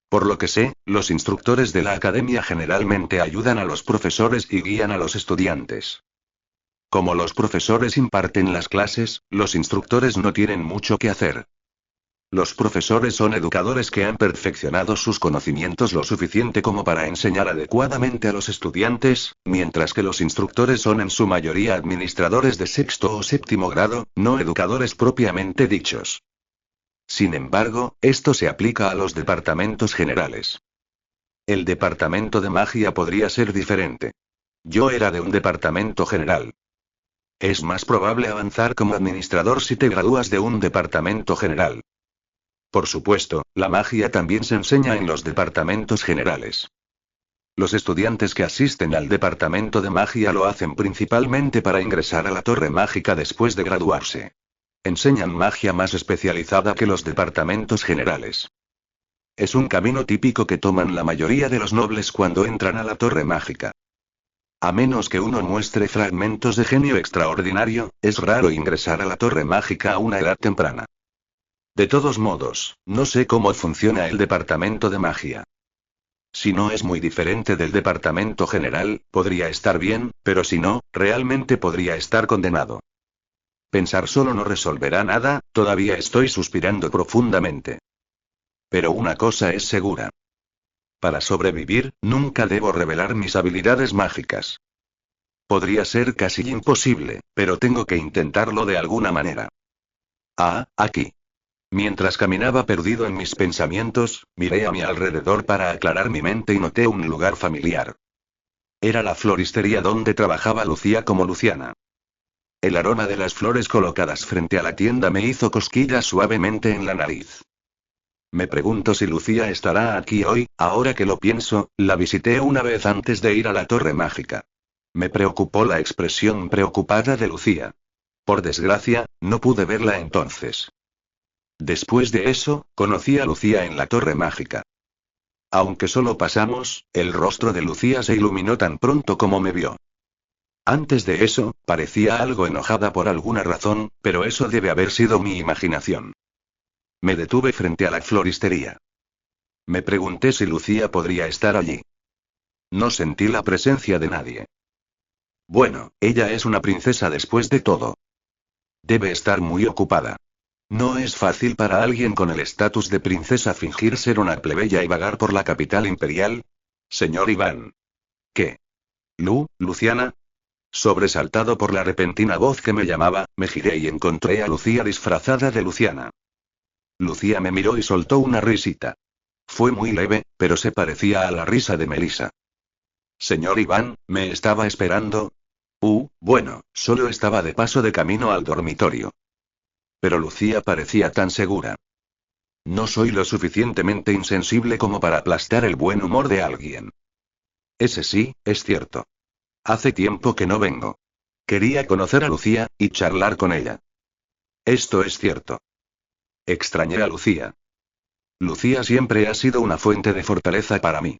Por lo que sé, los instructores de la academia generalmente ayudan a los profesores y guían a los estudiantes. Como los profesores imparten las clases, los instructores no tienen mucho que hacer. Los profesores son educadores que han perfeccionado sus conocimientos lo suficiente como para enseñar adecuadamente a los estudiantes, mientras que los instructores son en su mayoría administradores de sexto o séptimo grado, no educadores propiamente dichos. Sin embargo, esto se aplica a los departamentos generales. El departamento de magia podría ser diferente. Yo era de un departamento general. Es más probable avanzar como administrador si te gradúas de un departamento general. Por supuesto, la magia también se enseña en los departamentos generales. Los estudiantes que asisten al departamento de magia lo hacen principalmente para ingresar a la torre mágica después de graduarse. Enseñan magia más especializada que los departamentos generales. Es un camino típico que toman la mayoría de los nobles cuando entran a la torre mágica. A menos que uno muestre fragmentos de genio extraordinario, es raro ingresar a la torre mágica a una edad temprana. De todos modos, no sé cómo funciona el departamento de magia. Si no es muy diferente del departamento general, podría estar bien, pero si no, realmente podría estar condenado. Pensar solo no resolverá nada, todavía estoy suspirando profundamente. Pero una cosa es segura. Para sobrevivir, nunca debo revelar mis habilidades mágicas. Podría ser casi imposible, pero tengo que intentarlo de alguna manera. Ah, aquí. Mientras caminaba perdido en mis pensamientos, miré a mi alrededor para aclarar mi mente y noté un lugar familiar. Era la floristería donde trabajaba Lucía como Luciana. El aroma de las flores colocadas frente a la tienda me hizo cosquillas suavemente en la nariz. Me pregunto si Lucía estará aquí hoy. Ahora que lo pienso, la visité una vez antes de ir a la Torre Mágica. Me preocupó la expresión preocupada de Lucía. Por desgracia, no pude verla entonces. Después de eso, conocí a Lucía en la Torre Mágica. Aunque solo pasamos, el rostro de Lucía se iluminó tan pronto como me vio. Antes de eso, parecía algo enojada por alguna razón, pero eso debe haber sido mi imaginación. Me detuve frente a la floristería. Me pregunté si Lucía podría estar allí. No sentí la presencia de nadie. Bueno, ella es una princesa después de todo. Debe estar muy ocupada. No es fácil para alguien con el estatus de princesa fingir ser una plebeya y vagar por la capital imperial. Señor Iván. ¿Qué? Luciana. Sobresaltado por la repentina voz que me llamaba, me giré y encontré a Lucía disfrazada de Luciana. Lucía me miró y soltó una risita. Fue muy leve, pero se parecía a la risa de Melissa. Señor Iván, ¿me estaba esperando? Bueno, solo estaba de paso de camino al dormitorio. Pero Lucía parecía tan segura. No soy lo suficientemente insensible como para aplastar el buen humor de alguien. Ese sí, es cierto. Hace tiempo que no vengo. Quería conocer a Lucía, y charlar con ella. Esto es cierto. Extrañé a Lucía. Lucía siempre ha sido una fuente de fortaleza para mí.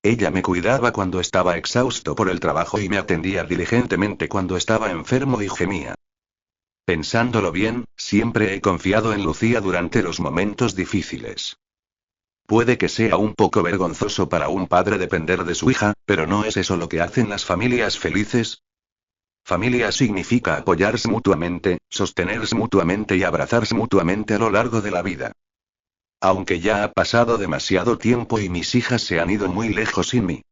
Ella me cuidaba cuando estaba exhausto por el trabajo y me atendía diligentemente cuando estaba enfermo y gemía. Pensándolo bien, siempre he confiado en Lucía durante los momentos difíciles. Puede que sea un poco vergonzoso para un padre depender de su hija, pero ¿no es eso lo que hacen las familias felices? Familia significa apoyarse mutuamente, sostenerse mutuamente y abrazarse mutuamente a lo largo de la vida. Aunque ya ha pasado demasiado tiempo y mis hijas se han ido muy lejos sin mí.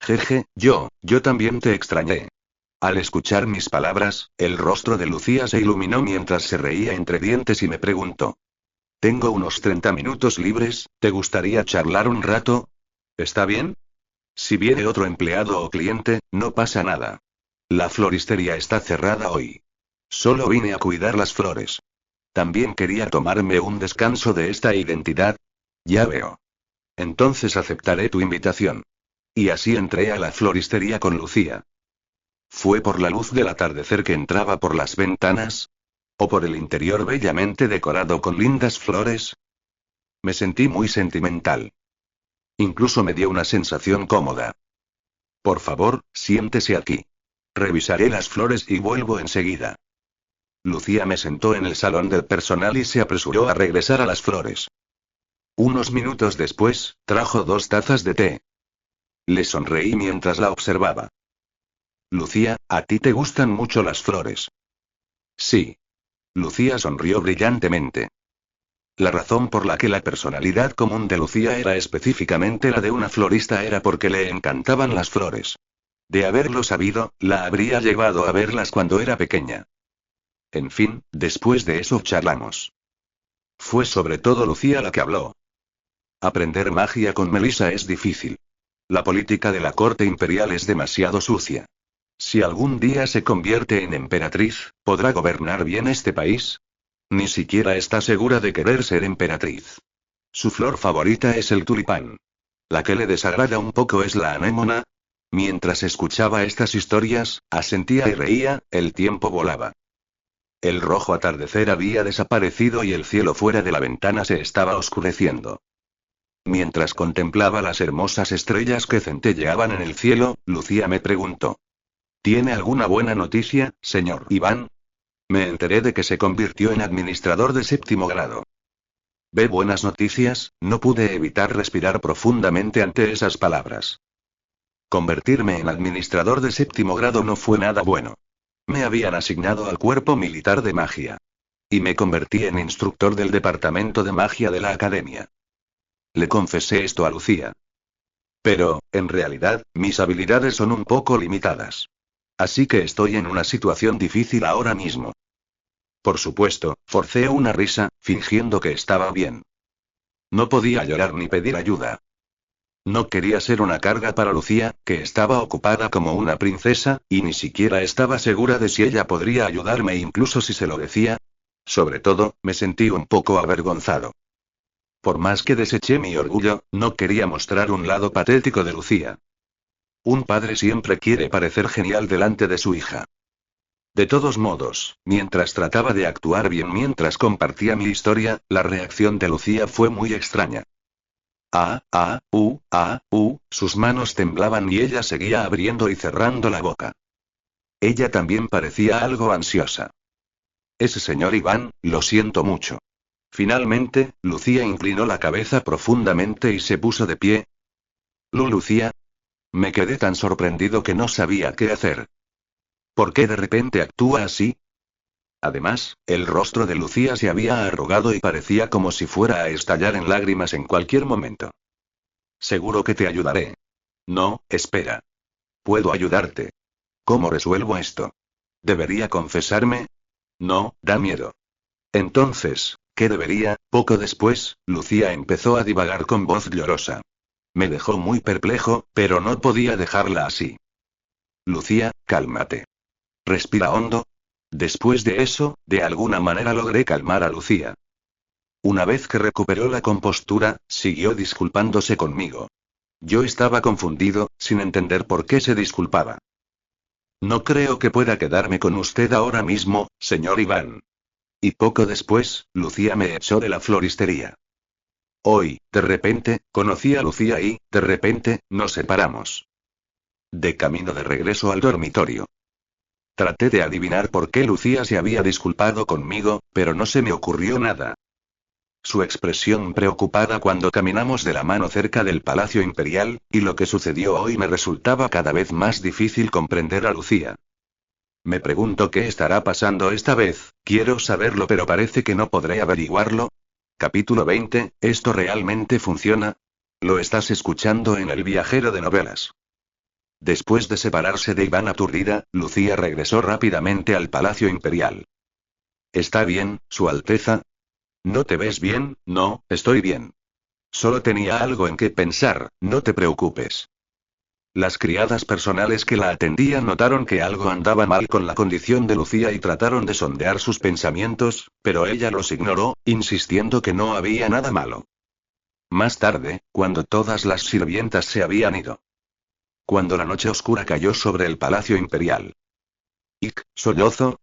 Jeje, yo también te extrañé. Al escuchar mis palabras, el rostro de Lucía se iluminó mientras se reía entre dientes y me preguntó. Tengo unos 30 minutos libres, ¿te gustaría charlar un rato? ¿Está bien? Si viene otro empleado o cliente, no pasa nada. La floristería está cerrada hoy. Solo vine a cuidar las flores. También quería tomarme un descanso de esta identidad. Ya veo. Entonces aceptaré tu invitación. Y así entré a la floristería con Lucía. ¿Fue por la luz del atardecer que entraba por las ventanas? ¿O por el interior bellamente decorado con lindas flores? Me sentí muy sentimental. Incluso me dio una sensación cómoda. Por favor, siéntese aquí. Revisaré las flores y vuelvo enseguida. Lucía me sentó en el salón del personal y se apresuró a regresar a las flores. Unos minutos después, trajo 2 tazas de té. Le sonreí mientras la observaba. Lucía, ¿a ti te gustan mucho las flores? Sí. Lucía sonrió brillantemente. La razón por la que la personalidad común de Lucía era específicamente la de una florista era porque le encantaban las flores. De haberlo sabido, la habría llevado a verlas cuando era pequeña. En fin, después de eso charlamos. Fue sobre todo Lucía la que habló. Aprender magia con Melissa es difícil. La política de la corte imperial es demasiado sucia. Si algún día se convierte en emperatriz, ¿podrá gobernar bien este país? Ni siquiera está segura de querer ser emperatriz. Su flor favorita es el tulipán. La que le desagrada un poco es la anémona. Mientras escuchaba estas historias, asentía y reía, el tiempo volaba. El rojo atardecer había desaparecido y el cielo fuera de la ventana se estaba oscureciendo. Mientras contemplaba las hermosas estrellas que centelleaban en el cielo, Lucía me preguntó. ¿Tiene alguna buena noticia, señor Iván? Me enteré de que se convirtió en administrador de 7º grado. ¿Ve buenas noticias? No pude evitar respirar profundamente ante esas palabras. Convertirme en administrador de 7º grado no fue nada bueno. me habían asignado al cuerpo militar de magia. Y me convertí en instructor del departamento de magia de la academia. Le confesé esto a Lucía. Pero, en realidad, mis habilidades son un poco limitadas. Así que estoy en una situación difícil ahora mismo. Por supuesto, forcé una risa, fingiendo que estaba bien. No podía llorar ni pedir ayuda. No quería ser una carga para Lucía, que estaba ocupada como una princesa, y ni siquiera estaba segura de si ella podría ayudarme incluso si se lo decía. Sobre todo, me sentí un poco avergonzado. Por más que deseché mi orgullo, no quería mostrar un lado patético de Lucía. Un padre siempre quiere parecer genial delante de su hija. De todos modos, mientras trataba de actuar bien mientras compartía mi historia, la reacción de Lucía fue muy extraña. Sus manos temblaban y ella seguía abriendo y cerrando la boca. Ella también parecía algo ansiosa. Ese señor Iván, lo siento mucho. Finalmente, Lucía inclinó la cabeza profundamente y se puso de pie. Lucía. Me quedé tan sorprendido que no sabía qué hacer. ¿Por qué de repente actúa así? Además, el rostro de Lucía se había arrugado y parecía como si fuera a estallar en lágrimas en cualquier momento. Seguro que te ayudaré. No, espera. Puedo ayudarte. ¿Cómo resuelvo esto? ¿Debería confesarme? No, da miedo. Entonces, ¿qué debería? Poco después, Lucía empezó a divagar con voz llorosa. Me dejó muy perplejo, pero no podía dejarla así. Lucía, cálmate. Respira hondo. Después de eso, de alguna manera logré calmar a Lucía. Una vez que recuperó la compostura, siguió disculpándose conmigo. Yo estaba confundido, sin entender por qué se disculpaba. No creo que pueda quedarme con usted ahora mismo, señor Iván. Y poco después, Lucía me echó de la floristería. Hoy, de repente, conocí a Lucía y, de repente, nos separamos. De camino de regreso al dormitorio. Traté de adivinar por qué Lucía se había disculpado conmigo, pero no se me ocurrió nada. Su expresión preocupada cuando caminamos de la mano cerca del Palacio Imperial, y lo que sucedió hoy me resultaba cada vez más difícil comprender a Lucía. Me pregunto qué estará pasando esta vez, quiero saberlo pero parece que no podré averiguarlo. Capítulo 20, ¿esto realmente funciona? Lo estás escuchando en El Viajero de Novelas. Después de separarse de Iván aturdida, Lucía regresó rápidamente al Palacio Imperial. ¿Está bien, Su Alteza? ¿No te ves bien? No, estoy bien. Solo tenía algo en qué pensar, no te preocupes. Las criadas personales que la atendían notaron que algo andaba mal con la condición de Lucía y trataron de sondear sus pensamientos, pero ella los ignoró, insistiendo que no había nada malo. Más tarde, cuando todas las sirvientas se habían ido. Cuando la noche oscura cayó sobre el Palacio Imperial. Sollozo,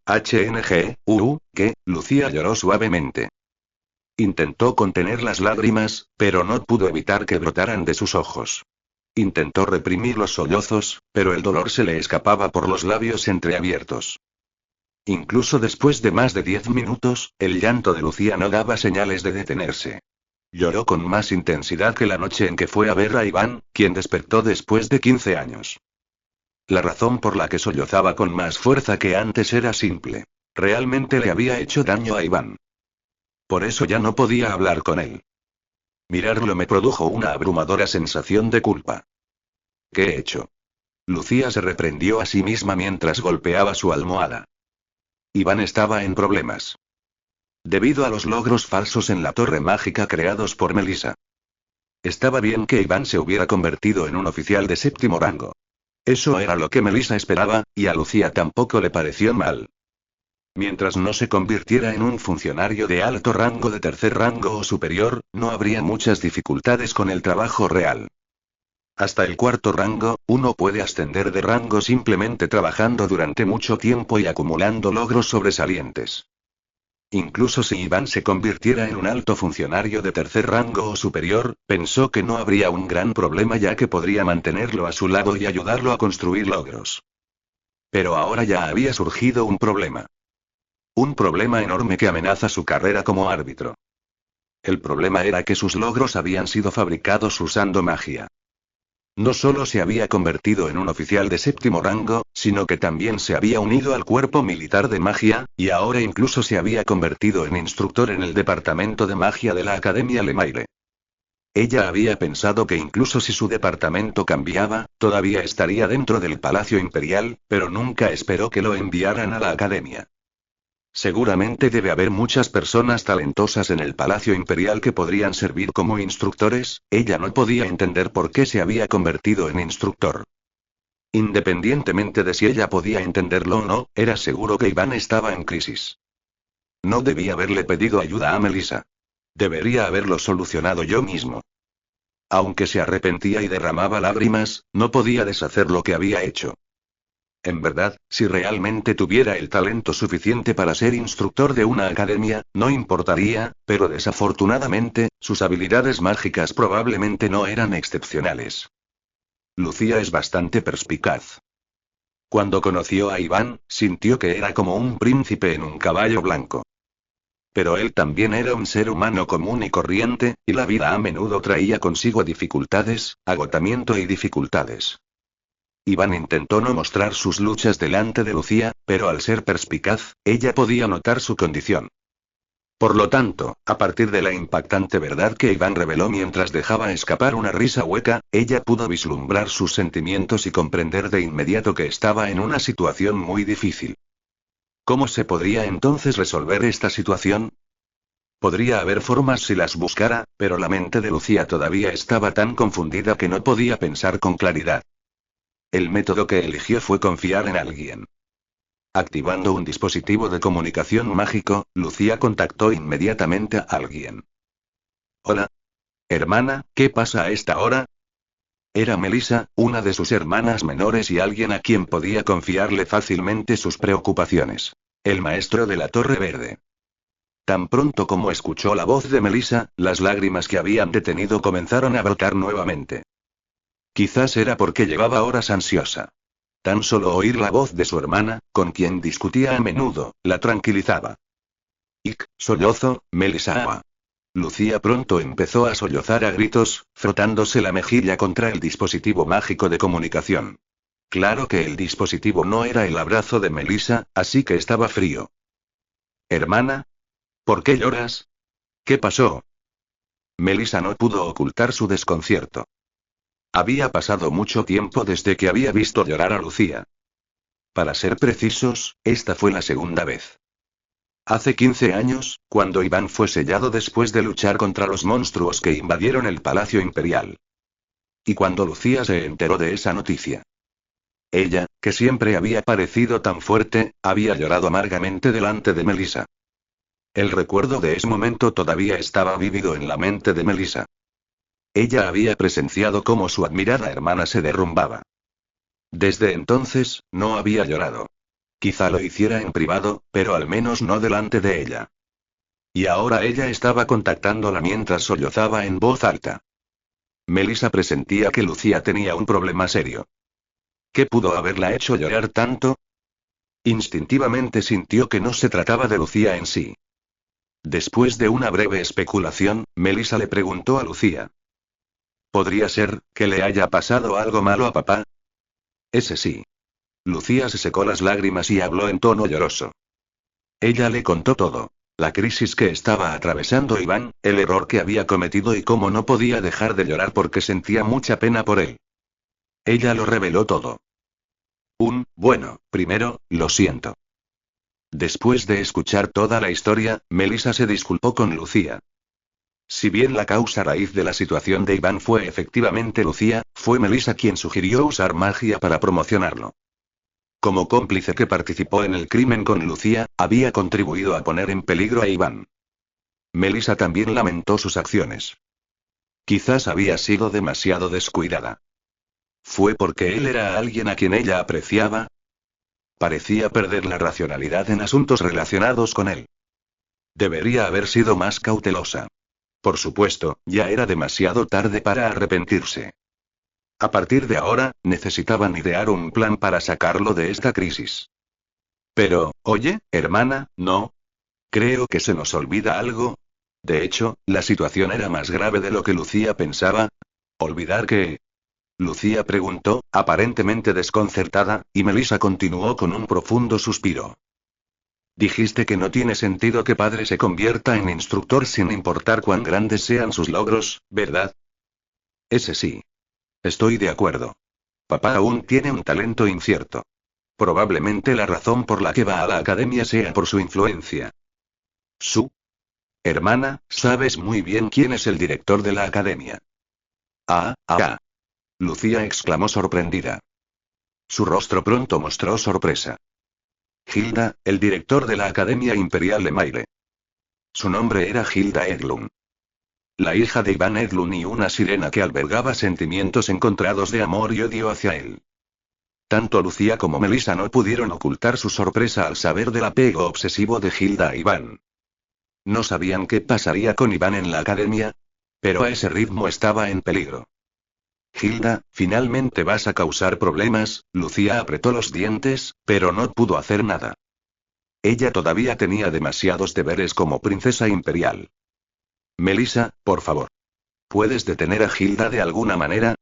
que, Lucía lloró suavemente. Intentó contener las lágrimas, pero no pudo evitar que brotaran de sus ojos. Intentó reprimir los sollozos, pero el dolor se le escapaba por los labios entreabiertos. Incluso después de más de 10 minutos, el llanto de Lucía no daba señales de detenerse. Lloró con más intensidad que la noche en que fue a ver a Iván, quien despertó después de 15 años. La razón por la que sollozaba con más fuerza que antes era simple. Realmente le había hecho daño a Iván. Por eso ya no podía hablar con él. Mirarlo me produjo una abrumadora sensación de culpa. ¿Qué he hecho? Lucía se reprendió a sí misma mientras golpeaba su almohada. Iván estaba en problemas. Debido a los logros falsos en la torre mágica creados por Melissa. Estaba bien que Iván se hubiera convertido en un oficial de 7º rango. Eso era lo que Melissa esperaba, y a Lucía tampoco le pareció mal. Mientras no se convirtiera en un funcionario de alto rango de 3er rango o superior, no habría muchas dificultades con el trabajo real. Hasta el 4º rango, uno puede ascender de rango simplemente trabajando durante mucho tiempo y acumulando logros sobresalientes. Incluso si Iván se convirtiera en un alto funcionario de 3er rango o superior, pensó que no habría un gran problema ya que podría mantenerlo a su lado y ayudarlo a construir logros. Pero ahora ya había surgido un problema. Un problema enorme que amenaza su carrera como árbitro. El problema era que sus logros habían sido fabricados usando magia. No solo se había convertido en un oficial de séptimo rango, sino que también se había unido al cuerpo militar de magia, y ahora incluso se había convertido en instructor en el departamento de magia de la Academia Lemaire. Ella había pensado que incluso si su departamento cambiaba, todavía estaría dentro del Palacio Imperial, pero nunca esperó que lo enviaran a la Academia. Seguramente debe haber muchas personas talentosas en el Palacio Imperial que podrían servir como instructores. Ella no podía entender por qué se había convertido en instructor. Independientemente de si ella podía entenderlo o no, era seguro que Iván estaba en crisis. No debía haberle pedido ayuda a Melissa. Debería haberlo solucionado yo mismo. Aunque se arrepentía y derramaba lágrimas, no podía deshacer lo que había hecho. En verdad, si realmente tuviera el talento suficiente para ser instructor de una academia, no importaría, pero desafortunadamente, sus habilidades mágicas probablemente no eran excepcionales. Lucía es bastante perspicaz. Cuando conoció a Iván, sintió que era como un príncipe en un caballo blanco. Pero él también era un ser humano común y corriente, y la vida a menudo traía consigo dificultades, agotamiento y dificultades. Iván intentó no mostrar sus luchas delante de Lucía, pero al ser perspicaz, ella podía notar su condición. Por lo tanto, a partir de la impactante verdad que Iván reveló mientras dejaba escapar una risa hueca, ella pudo vislumbrar sus sentimientos y comprender de inmediato que estaba en una situación muy difícil. ¿Cómo se podría entonces resolver esta situación? Podría haber formas si las buscara, pero la mente de Lucía todavía estaba tan confundida que no podía pensar con claridad. El método que eligió fue confiar en alguien. Activando un dispositivo de comunicación mágico, Lucía contactó inmediatamente a alguien. Hola. Hermana, ¿qué pasa a esta hora? Era Melissa, una de sus hermanas menores y alguien a quien podía confiarle fácilmente sus preocupaciones. El maestro de la Torre Verde. Tan pronto como escuchó la voz de Melissa, las lágrimas que habían detenido comenzaron a brotar nuevamente. Quizás era porque llevaba horas ansiosa. Tan solo oír la voz de su hermana, con quien discutía a menudo, la tranquilizaba. Ick, sollozo, Melissa. Lucía pronto empezó a sollozar a gritos, frotándose la mejilla contra el dispositivo mágico de comunicación. Claro que el dispositivo no era el abrazo de Melissa, así que estaba frío. Hermana, ¿por qué lloras? ¿Qué pasó? Melissa no pudo ocultar su desconcierto. Había pasado mucho tiempo desde que había visto llorar a Lucía. Para ser precisos, esta fue la segunda vez. Hace 15 años, cuando Iván fue sellado después de luchar contra los monstruos que invadieron el Palacio Imperial. Y cuando Lucía se enteró de esa noticia. Ella, que siempre había parecido tan fuerte, había llorado amargamente delante de Melissa. El recuerdo de ese momento todavía estaba vívido en la mente de Melissa. Ella había presenciado cómo su admirada hermana se derrumbaba. Desde entonces, no había llorado. Quizá lo hiciera en privado, pero al menos no delante de ella. Y ahora ella estaba contactándola mientras sollozaba en voz alta. Melissa presentía que Lucía tenía un problema serio. ¿Qué pudo haberla hecho llorar tanto? Instintivamente sintió que no se trataba de Lucía en sí. Después de una breve especulación, Melissa le preguntó a Lucía. ¿Podría ser que le haya pasado algo malo a papá? Ese sí. Lucía se secó las lágrimas y habló en tono lloroso. Ella le contó todo. La crisis que estaba atravesando Iván, el error que había cometido y cómo no podía dejar de llorar porque sentía mucha pena por él. Ella lo reveló todo. Bueno, primero, lo siento. Después de escuchar toda la historia, Melissa se disculpó con Lucía. Si bien la causa raíz de la situación de Iván fue efectivamente Lucía, fue Melissa quien sugirió usar magia para promocionarlo. Como cómplice que participó en el crimen con Lucía, había contribuido a poner en peligro a Iván. Melissa también lamentó sus acciones. Quizás había sido demasiado descuidada. ¿Fue porque él era alguien a quien ella apreciaba? Parecía perder la racionalidad en asuntos relacionados con él. Debería haber sido más cautelosa. Por supuesto, ya era demasiado tarde para arrepentirse. A partir de ahora, necesitaban idear un plan para sacarlo de esta crisis. Pero, oye, hermana, no. Creo que se nos olvida algo. De hecho, la situación era más grave de lo que Lucía pensaba. Olvidar que... Lucía preguntó, aparentemente desconcertada, y Melissa continuó con un profundo suspiro. Dijiste que no tiene sentido que padre se convierta en instructor sin importar cuán grandes sean sus logros, ¿verdad? Ese sí. Estoy de acuerdo. Papá aún tiene un talento incierto. Probablemente la razón por la que va a la academia sea por su influencia. Su hermana, sabes muy bien quién es el director de la academia. Ah, ah, ah. Lucía exclamó sorprendida. Su rostro pronto mostró sorpresa. Hilda, el director de la Academia Imperial Emaire. Su nombre era Hilda Edlund. La hija de Iván Edlund y una sirena que albergaba sentimientos encontrados de amor y odio hacia él. Tanto Lucía como Melissa no pudieron ocultar su sorpresa al saber del apego obsesivo de Hilda a Iván. No sabían qué pasaría con Iván en la academia, pero a ese ritmo estaba en peligro. Hilda, finalmente vas a causar problemas. Lucía apretó los dientes, pero no pudo hacer nada. Ella todavía tenía demasiados deberes como princesa imperial. Melissa, por favor. ¿Puedes detener a Hilda de alguna manera?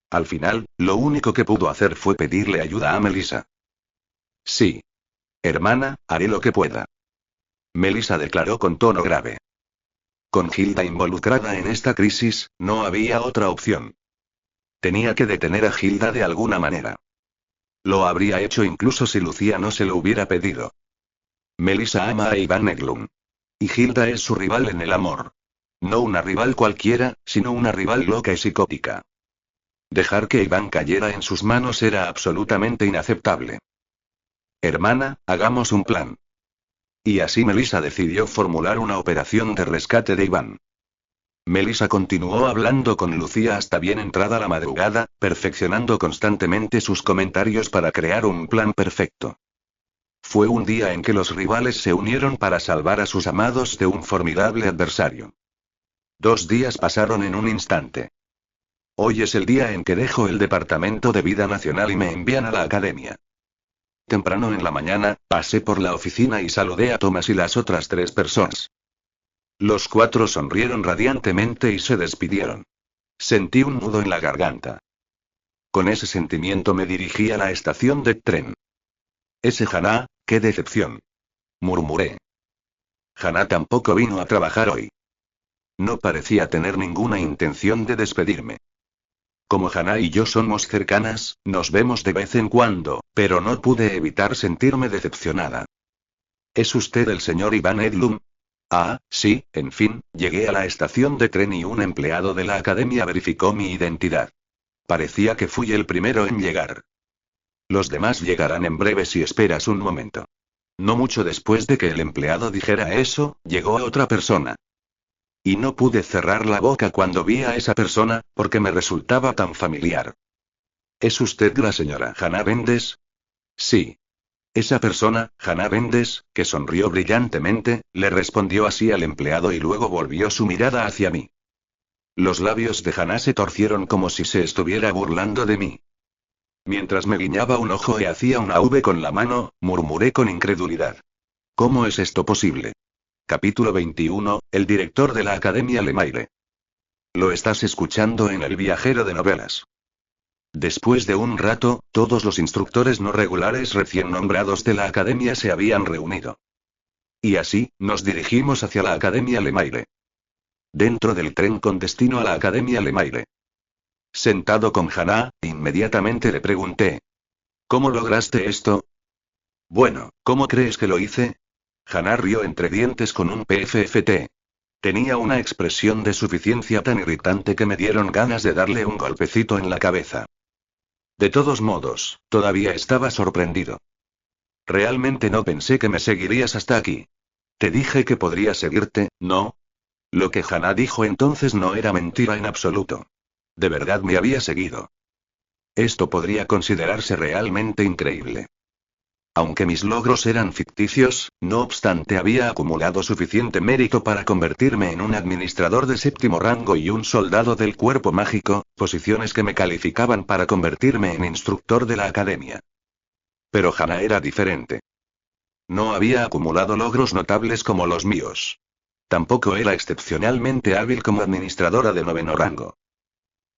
Al final, lo único que pudo hacer fue pedirle ayuda a Melissa. Sí. Hermana, haré lo que pueda. Melissa declaró con tono grave. Con Hilda involucrada en esta crisis, no había otra opción. Tenía que detener a Hilda de alguna manera. Lo habría hecho incluso si Lucía no se lo hubiera pedido. Melissa ama a Iván Edlund. Y Hilda es su rival en el amor. No una rival cualquiera, sino una rival loca y psicótica. Dejar que Iván cayera en sus manos era absolutamente inaceptable. Hermana, hagamos un plan. Y así Melissa decidió formular una operación de rescate de Iván. Melissa continuó hablando con Lucía hasta bien entrada la madrugada, perfeccionando constantemente sus comentarios para crear un plan perfecto. Fue un día en que los rivales se unieron para salvar a sus amados de un formidable adversario. 2 días pasaron en un instante. Hoy es el día en que dejo el Departamento de Vida Nacional y me envían a la academia. Temprano en la mañana, pasé por la oficina y saludé a Thomas y las otras 3 personas. Los 4 sonrieron radiantemente y se despidieron. Sentí un nudo en la garganta. Con ese sentimiento me dirigí a la estación de tren. Ese Hannah, qué decepción. Murmuré. Hannah tampoco vino a trabajar hoy. No parecía tener ninguna intención de despedirme. Como Hannah y yo somos cercanas, nos vemos de vez en cuando, pero no pude evitar sentirme decepcionada. ¿Es usted el señor Iván Edlund? Ah, sí, en fin, llegué a la estación de tren y un empleado de la academia verificó mi identidad. Parecía que fui el primero en llegar. Los demás llegarán en breve si esperas un momento. No mucho después de que el empleado dijera eso, llegó otra persona. Y no pude cerrar la boca cuando vi a esa persona, porque me resultaba tan familiar. ¿Es usted la señora Hannah Vendes? Sí. Esa persona, Hannah Vendes, que sonrió brillantemente, le respondió así al empleado y luego volvió su mirada hacia mí. Los labios de Hannah se torcieron como si se estuviera burlando de mí. Mientras me guiñaba un ojo y hacía una V con la mano, murmuré con incredulidad. ¿Cómo es esto posible? Capítulo 21, el director de la Academia Emaire. Lo estás escuchando en El Viajero de Novelas. Después de un rato, todos los instructores no regulares recién nombrados de la academia se habían reunido. Y así, nos dirigimos hacia la Academia Emaire. Dentro del tren con destino a la Academia Emaire. Sentado con Hannah, inmediatamente le pregunté. ¿Cómo lograste esto? Bueno, ¿cómo crees que lo hice? Hannah rió entre dientes con un PFFT. Tenía una expresión de suficiencia tan irritante que me dieron ganas de darle un golpecito en la cabeza. De todos modos, todavía estaba sorprendido. Realmente no pensé que me seguirías hasta aquí. Te dije que podría seguirte, ¿no? Lo que Hannah dijo entonces no era mentira en absoluto. De verdad me había seguido. Esto podría considerarse realmente increíble. Aunque mis logros eran ficticios, no obstante había acumulado suficiente mérito para convertirme en un administrador de 7º rango y un soldado del cuerpo mágico, posiciones que me calificaban para convertirme en instructor de la academia. Pero Hannah era diferente. No había acumulado logros notables como los míos. Tampoco era excepcionalmente hábil como administradora de 9º rango.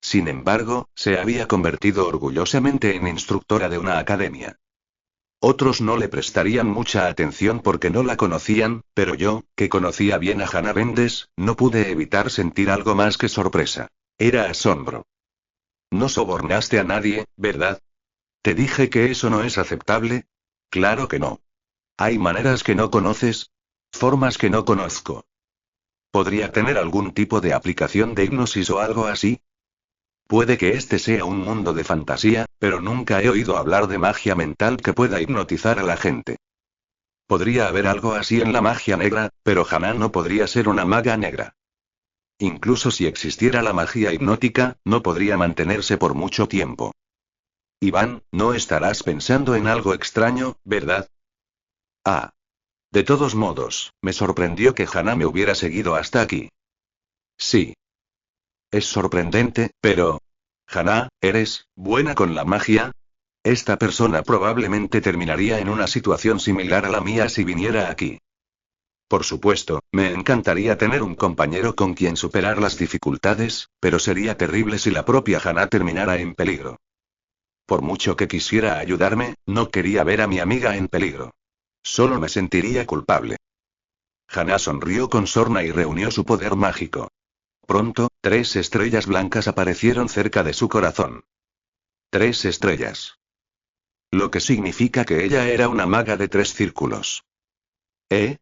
Sin embargo, se había convertido orgullosamente en instructora de una academia. Otros no le prestarían mucha atención porque no la conocían, pero yo, que conocía bien a Hannah Mendes, no pude evitar sentir algo más que sorpresa. Era asombro. No sobornaste a nadie, ¿verdad? Te dije que eso no es aceptable. Claro que no. Hay maneras que no conoces. Formas que no conozco. ¿Podría tener algún tipo de aplicación de hipnosis o algo así? Puede que este sea un mundo de fantasía, pero nunca he oído hablar de magia mental que pueda hipnotizar a la gente. Podría haber algo así en la magia negra, pero Hannah no podría ser una maga negra. Incluso si existiera la magia hipnótica, no podría mantenerse por mucho tiempo. Iván, no estarás pensando en algo extraño, ¿verdad? Ah. De todos modos, me sorprendió que Hannah me hubiera seguido hasta aquí. Sí. Es sorprendente, pero... Hannah, ¿eres buena con la magia? Esta persona probablemente terminaría en una situación similar a la mía si viniera aquí. Por supuesto, me encantaría tener un compañero con quien superar las dificultades, pero sería terrible si la propia Hannah terminara en peligro. Por mucho que quisiera ayudarme, no quería ver a mi amiga en peligro. Solo me sentiría culpable. Hannah sonrió con sorna y reunió su poder mágico. Pronto, 3 estrellas blancas aparecieron cerca de su corazón. 3 estrellas. Lo que significa que ella era una maga de 3 círculos. ¿Eh?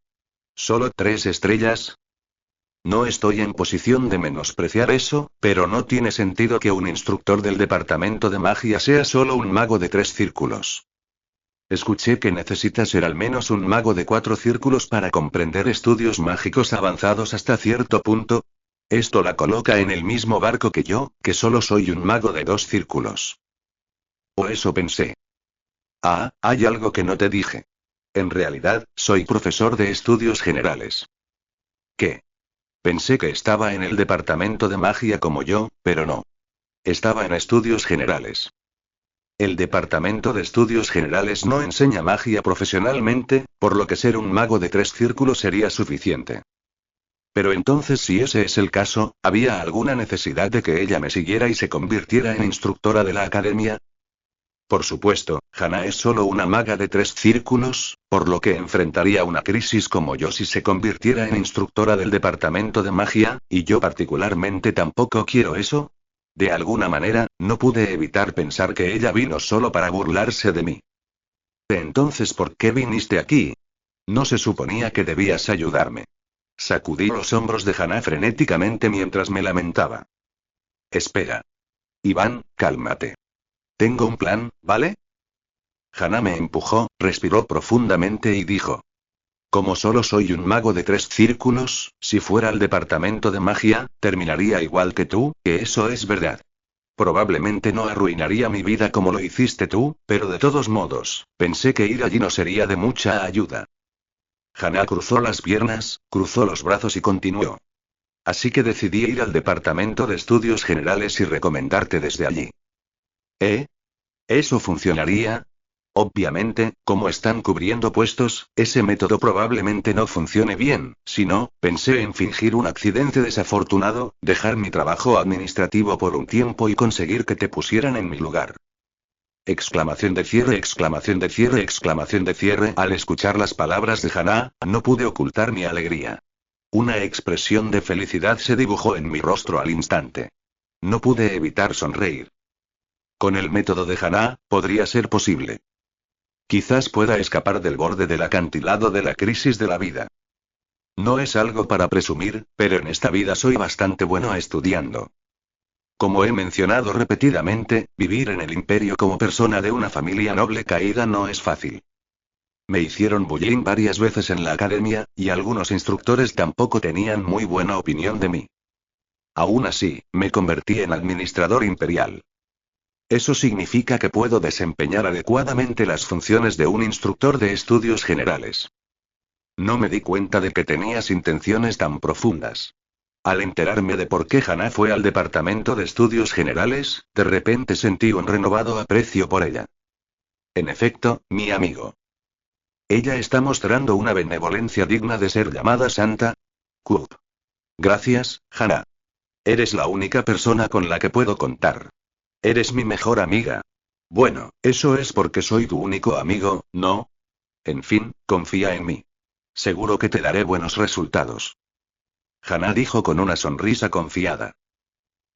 ¿Solo 3 estrellas? No estoy en posición de menospreciar eso, pero no tiene sentido que un instructor del departamento de magia sea solo un mago de 3 círculos. Escuché que necesita ser al menos un mago de 4 círculos para comprender estudios mágicos avanzados hasta cierto punto. Esto la coloca en el mismo barco que yo, que solo soy un mago de 2 círculos. O eso pensé. Ah, hay algo que no te dije. En realidad, soy profesor de estudios generales. ¿Qué? Pensé que estaba en el departamento de magia como yo, pero no. Estaba en estudios generales. El departamento de estudios generales no enseña magia profesionalmente, por lo que ser un mago de 3 círculos sería suficiente. Pero entonces, si ese es el caso, ¿había alguna necesidad de que ella me siguiera y se convirtiera en instructora de la academia? Por supuesto, Hannah es solo una maga de 3 círculos, por lo que enfrentaría una crisis como yo si se convirtiera en instructora del departamento de magia, y yo particularmente tampoco quiero eso. De alguna manera, no pude evitar pensar que ella vino solo para burlarse de mí. Entonces, ¿por qué viniste aquí? No se suponía que debías ayudarme. Sacudí los hombros de Hannah frenéticamente mientras me lamentaba. Espera. Iván, cálmate. Tengo un plan, ¿vale? Hannah me empujó, respiró profundamente y dijo. Como solo soy un mago de 3 círculos, si fuera al departamento de magia, terminaría igual que tú, que eso es verdad. Probablemente no arruinaría mi vida como lo hiciste tú, pero de todos modos, pensé que ir allí no sería de mucha ayuda. Hannah cruzó las piernas, cruzó los brazos y continuó. Así que decidí ir al departamento de estudios generales y recomendarte desde allí. ¿Eh? ¿Eso funcionaría? Obviamente, como están cubriendo puestos, ese método probablemente no funcione bien, si no, pensé en fingir un accidente desafortunado, dejar mi trabajo administrativo por un tiempo y conseguir que te pusieran en mi lugar. Exclamación de cierre, exclamación de cierre, exclamación de cierre. Al escuchar las palabras de Hannah, no pude ocultar mi alegría. Una expresión de felicidad se dibujó en mi rostro al instante. No pude evitar sonreír. Con el método de Hannah, podría ser posible. Quizás pueda escapar del borde del acantilado de la crisis de la vida. No es algo para presumir, pero en esta vida soy bastante bueno estudiando. Como he mencionado repetidamente, vivir en el imperio como persona de una familia noble caída no es fácil. Me hicieron bullying varias veces en la academia, y algunos instructores tampoco tenían muy buena opinión de mí. Aún así, me convertí en administrador imperial. Eso significa que puedo desempeñar adecuadamente las funciones de un instructor de estudios generales. No me di cuenta de que tenías intenciones tan profundas. Al enterarme de por qué Hannah fue al departamento de estudios generales, de repente sentí un renovado aprecio por ella. En efecto, mi amigo. Ella está mostrando una benevolencia digna de ser llamada santa. Cup. Gracias, Hannah. Eres la única persona con la que puedo contar. Eres mi mejor amiga. Bueno, eso es porque soy tu único amigo, ¿no? En fin, confía en mí. Seguro que te daré buenos resultados. Hannah dijo con una sonrisa confiada.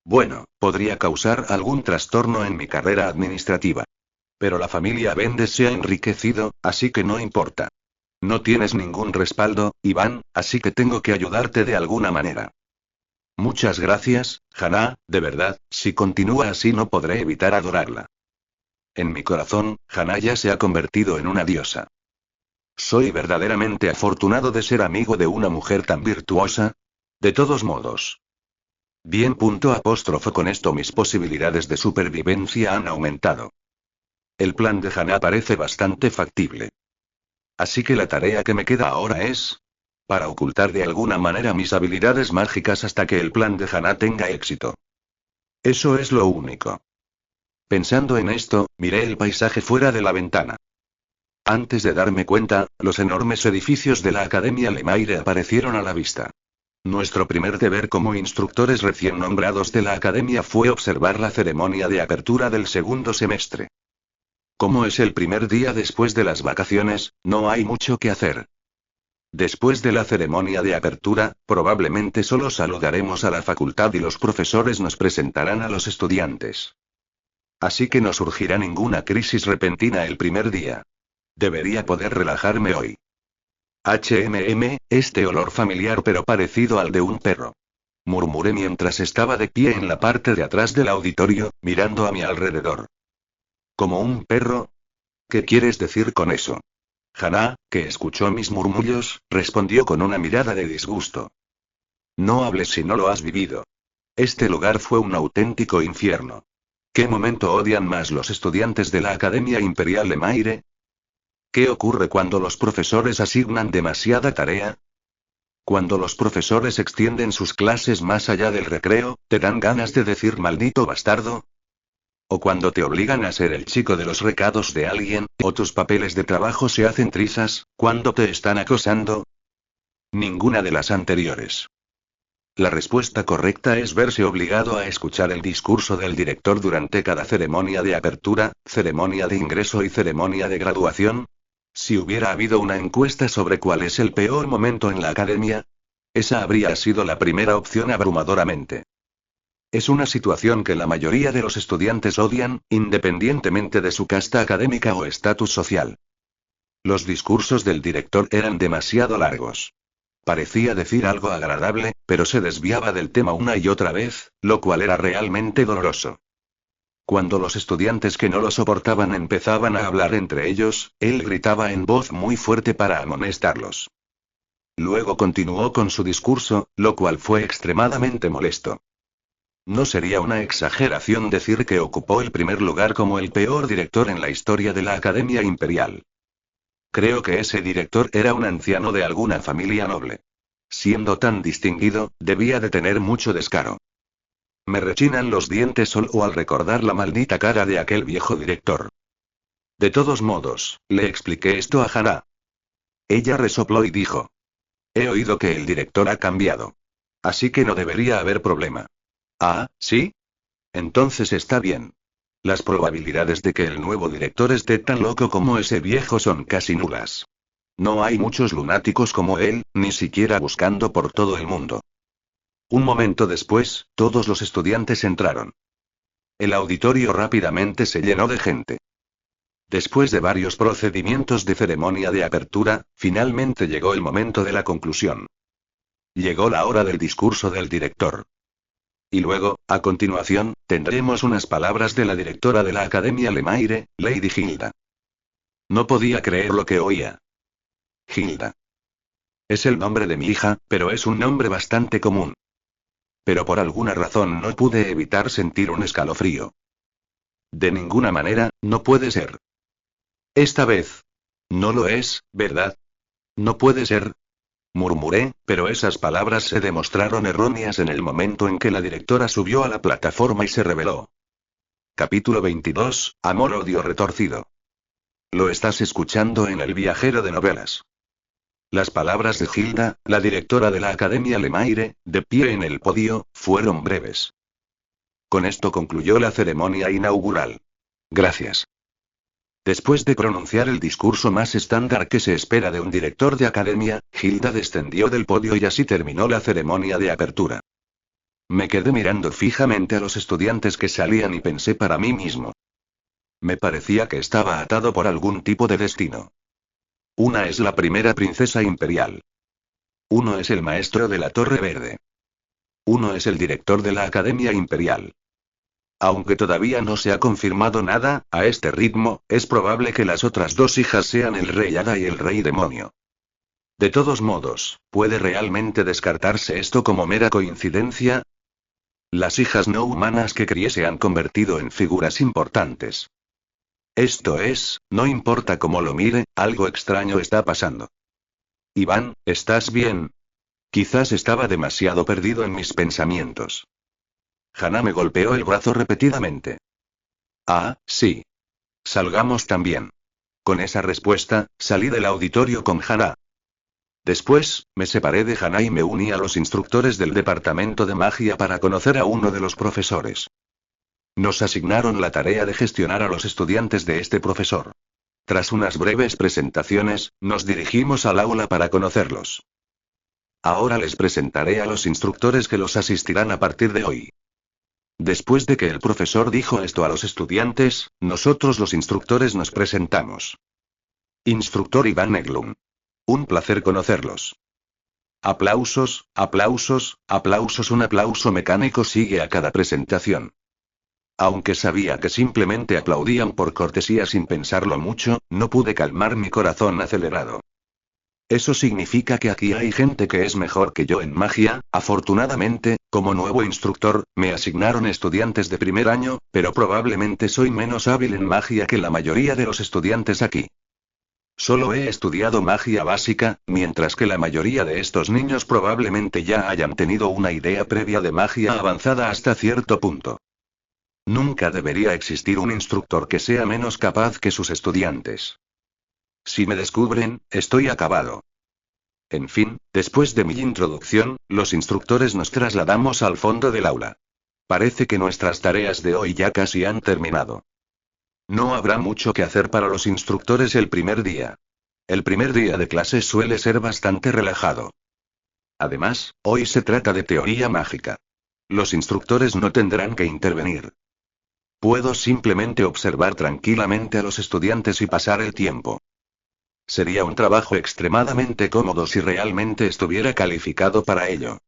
Bueno, podría causar algún trastorno en mi carrera administrativa. Pero la familia Bendes se ha enriquecido, así que no importa. No tienes ningún respaldo, Iván, así que tengo que ayudarte de alguna manera. Muchas gracias, Hannah, de verdad, si continúa así no podré evitar adorarla. En mi corazón, Hannah ya se ha convertido en una diosa. Soy verdaderamente afortunado de ser amigo de una mujer tan virtuosa. De todos modos. Bien. Con esto mis posibilidades de supervivencia han aumentado. El plan de Hannah parece bastante factible. Así que la tarea que me queda ahora es para ocultar de alguna manera mis habilidades mágicas hasta que el plan de Hannah tenga éxito. Eso es lo único. Pensando en esto, miré el paisaje fuera de la ventana. Antes de darme cuenta, los enormes edificios de la Academia Lemaire aparecieron a la vista. Nuestro primer deber como instructores recién nombrados de la Academia fue observar la ceremonia de apertura del segundo semestre. Como es el primer día después de las vacaciones, no hay mucho que hacer. Después de la ceremonia de apertura, probablemente solo saludaremos a la facultad y los profesores nos presentarán a los estudiantes. Así que no surgirá ninguna crisis repentina el primer día. Debería poder relajarme hoy. Este olor familiar pero parecido al de un perro. Murmuré mientras estaba de pie en la parte de atrás del auditorio, mirando a mi alrededor. ¿Como un perro? ¿Qué quieres decir con eso? Hannah, que escuchó mis murmullos, respondió con una mirada de disgusto. No hables si no lo has vivido. Este lugar fue un auténtico infierno. ¿Qué momento odian más los estudiantes de la Academia Imperial Lemaire? ¿Qué ocurre cuando los profesores asignan demasiada tarea? Cuando los profesores extienden sus clases más allá del recreo, ¿te dan ganas de decir maldito bastardo? O cuando te obligan a ser el chico de los recados de alguien, o tus papeles de trabajo se hacen trizas, cuando te están acosando. Ninguna de las anteriores. La respuesta correcta es verse obligado a escuchar el discurso del director durante cada ceremonia de apertura, ceremonia de ingreso y ceremonia de graduación. Si hubiera habido una encuesta sobre cuál es el peor momento en la academia, esa habría sido la primera opción abrumadoramente. Es una situación que la mayoría de los estudiantes odian, independientemente de su casta académica o estatus social. Los discursos del director eran demasiado largos. Parecía decir algo agradable, pero se desviaba del tema una y otra vez, lo cual era realmente doloroso. Cuando los estudiantes que no lo soportaban empezaban a hablar entre ellos, él gritaba en voz muy fuerte para amonestarlos. Luego continuó con su discurso, lo cual fue extremadamente molesto. No sería una exageración decir que ocupó el primer lugar como el peor director en la historia de la Academia Imperial. Creo que ese director era un anciano de alguna familia noble. Siendo tan distinguido, debía de tener mucho descaro. Me rechinan los dientes solo al recordar la maldita cara de aquel viejo director. De todos modos, le expliqué esto a Hannah. Ella resopló y dijo: He oído que el director ha cambiado. Así que no debería haber problema. Ah, ¿sí? Entonces está bien. Las probabilidades de que el nuevo director esté tan loco como ese viejo son casi nulas. No hay muchos lunáticos como él, ni siquiera buscando por todo el mundo. Un momento después, todos los estudiantes entraron. El auditorio rápidamente se llenó de gente. Después de varios procedimientos de ceremonia de apertura, finalmente llegó el momento de la conclusión. Llegó la hora del discurso del director. Y luego, a continuación, tendremos unas palabras de la directora de la Academia Lemaire, Lady Hilda. No podía creer lo que oía. Hilda. Es el nombre de mi hija, pero es un nombre bastante común. Pero por alguna razón no pude evitar sentir un escalofrío. De ninguna manera, no puede ser. Esta vez. No lo es, ¿verdad? No puede ser. Murmuré, pero esas palabras se demostraron erróneas en el momento en que la directora subió a la plataforma y se reveló. Capítulo 22, Amor-odio retorcido. Lo estás escuchando en El Viajero de Novelas. Las palabras de Hilda, la directora de la Academia Lemaire, de pie en el podio, fueron breves. Con esto concluyó la ceremonia inaugural. Gracias. Después de pronunciar el discurso más estándar que se espera de un director de academia, Hilda descendió del podio y así terminó la ceremonia de apertura. Me quedé mirando fijamente a los estudiantes que salían y pensé para mí mismo. Me parecía que estaba atado por algún tipo de destino. Una es la primera princesa imperial. Uno es el maestro de la Torre Verde. Uno es el director de la Academia Imperial. Aunque todavía no se ha confirmado nada, a este ritmo, es probable que las otras dos hijas sean el rey hada y el rey demonio. De todos modos, ¿puede realmente descartarse esto como mera coincidencia? Las hijas no humanas que crié se han convertido en figuras importantes. Esto es, no importa cómo lo mire, algo extraño está pasando. Iván, ¿estás bien? Quizás estaba demasiado perdido en mis pensamientos. Hannah me golpeó el brazo repetidamente. Ah, sí. Salgamos también. Con esa respuesta, salí del auditorio con Hannah. Después, me separé de Hannah y me uní a los instructores del departamento de magia para conocer a uno de los profesores. Nos asignaron la tarea de gestionar a los estudiantes de este profesor. Tras unas breves presentaciones, nos dirigimos al aula para conocerlos. Ahora les presentaré a los instructores que los asistirán a partir de hoy. Después de que el profesor dijo esto a los estudiantes, nosotros los instructores nos presentamos. Instructor Iván Eglund. Un placer conocerlos. Aplausos, aplausos, aplausos. Un aplauso mecánico sigue a cada presentación. Aunque sabía que simplemente aplaudían por cortesía sin pensarlo mucho, no pude calmar mi corazón acelerado. Eso significa que aquí hay gente que es mejor que yo en magia. Afortunadamente, como nuevo instructor, me asignaron estudiantes de primer año, pero probablemente soy menos hábil en magia que la mayoría de los estudiantes aquí. Solo he estudiado magia básica, mientras que la mayoría de estos niños probablemente ya hayan tenido una idea previa de magia avanzada hasta cierto punto. Nunca debería existir un instructor que sea menos capaz que sus estudiantes. Si me descubren, estoy acabado. En fin, después de mi introducción, los instructores nos trasladamos al fondo del aula. Parece que nuestras tareas de hoy ya casi han terminado. No habrá mucho que hacer para los instructores el primer día. El primer día de clase suele ser bastante relajado. Además, hoy se trata de teoría mágica. Los instructores no tendrán que intervenir. Puedo simplemente observar tranquilamente a los estudiantes y pasar el tiempo. Sería un trabajo extremadamente cómodo si realmente estuviera calificado para ello.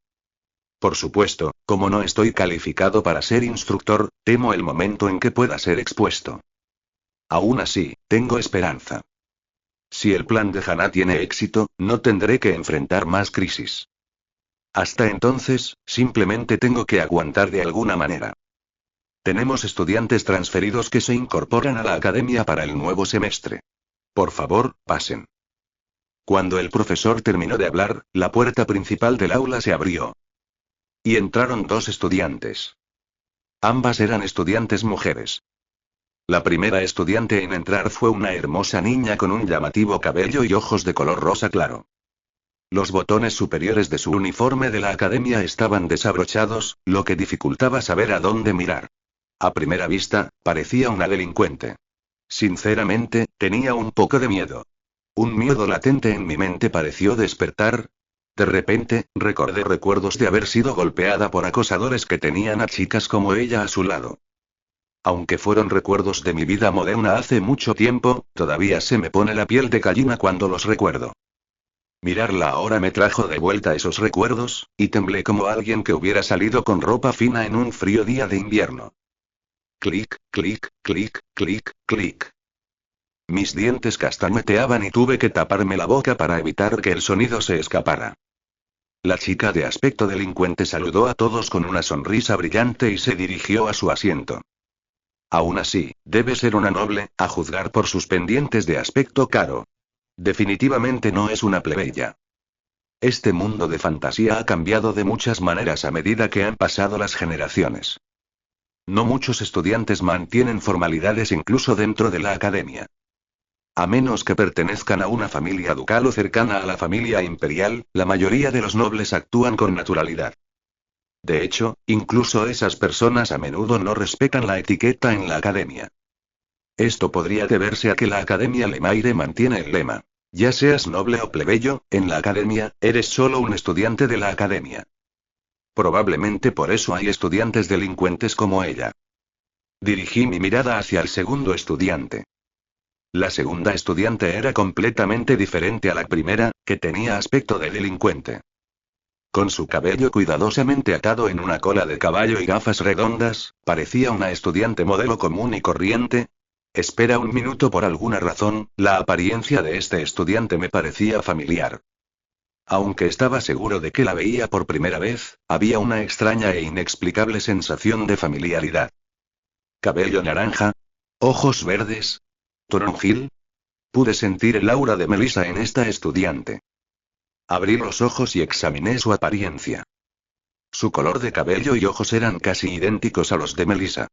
Por supuesto, como no estoy calificado para ser instructor, temo el momento en que pueda ser expuesto. Aún así, tengo esperanza. Si el plan de Hannah tiene éxito, no tendré que enfrentar más crisis. Hasta entonces, simplemente tengo que aguantar de alguna manera. Tenemos estudiantes transferidos que se incorporan a la academia para el nuevo semestre. Por favor, pasen. Cuando el profesor terminó de hablar, la puerta principal del aula se abrió. Y entraron dos estudiantes. Ambas eran estudiantes mujeres. La primera estudiante en entrar fue una hermosa niña con un llamativo cabello y ojos de color rosa claro. Los botones superiores de su uniforme de la academia estaban desabrochados, lo que dificultaba saber a dónde mirar. A primera vista, parecía una delincuente. Sinceramente, tenía un poco de miedo. Un miedo latente en mi mente pareció despertar. De repente, recordé recuerdos de haber sido golpeada por acosadores que tenían a chicas como ella a su lado. Aunque fueron recuerdos de mi vida moderna hace mucho tiempo, todavía se me pone la piel de gallina cuando los recuerdo. Mirarla ahora me trajo de vuelta esos recuerdos, y temblé como alguien que hubiera salido con ropa fina en un frío día de invierno. Clic, clic, clic, clic, clic. Mis dientes castañeteaban y tuve que taparme la boca para evitar que el sonido se escapara. La chica de aspecto delincuente saludó a todos con una sonrisa brillante y se dirigió a su asiento. Aún así, debe ser una noble, a juzgar por sus pendientes de aspecto caro. Definitivamente no es una plebeya. Este mundo de fantasía ha cambiado de muchas maneras a medida que han pasado las generaciones. No muchos estudiantes mantienen formalidades incluso dentro de la academia. A menos que pertenezcan a una familia ducal o cercana a la familia imperial, la mayoría de los nobles actúan con naturalidad. De hecho, incluso esas personas a menudo no respetan la etiqueta en la academia. Esto podría deberse a que la Academia Lemaire mantiene el lema: ya seas noble o plebeyo, en la academia, eres solo un estudiante de la academia. Probablemente por eso hay estudiantes delincuentes como ella. Dirigí mi mirada hacia el segundo estudiante. La segunda estudiante era completamente diferente a la primera, que tenía aspecto de delincuente. Con su cabello cuidadosamente atado en una cola de caballo y gafas redondas, parecía una estudiante modelo común y corriente. Espera un minuto, por alguna razón, la apariencia de este estudiante me parecía familiar. Aunque estaba seguro de que la veía por primera vez, había una extraña e inexplicable sensación de familiaridad. Cabello naranja. Ojos verdes. Toronjil. Pude sentir el aura de Melissa en esta estudiante. Abrí los ojos y examiné su apariencia. Su color de cabello y ojos eran casi idénticos a los de Melissa.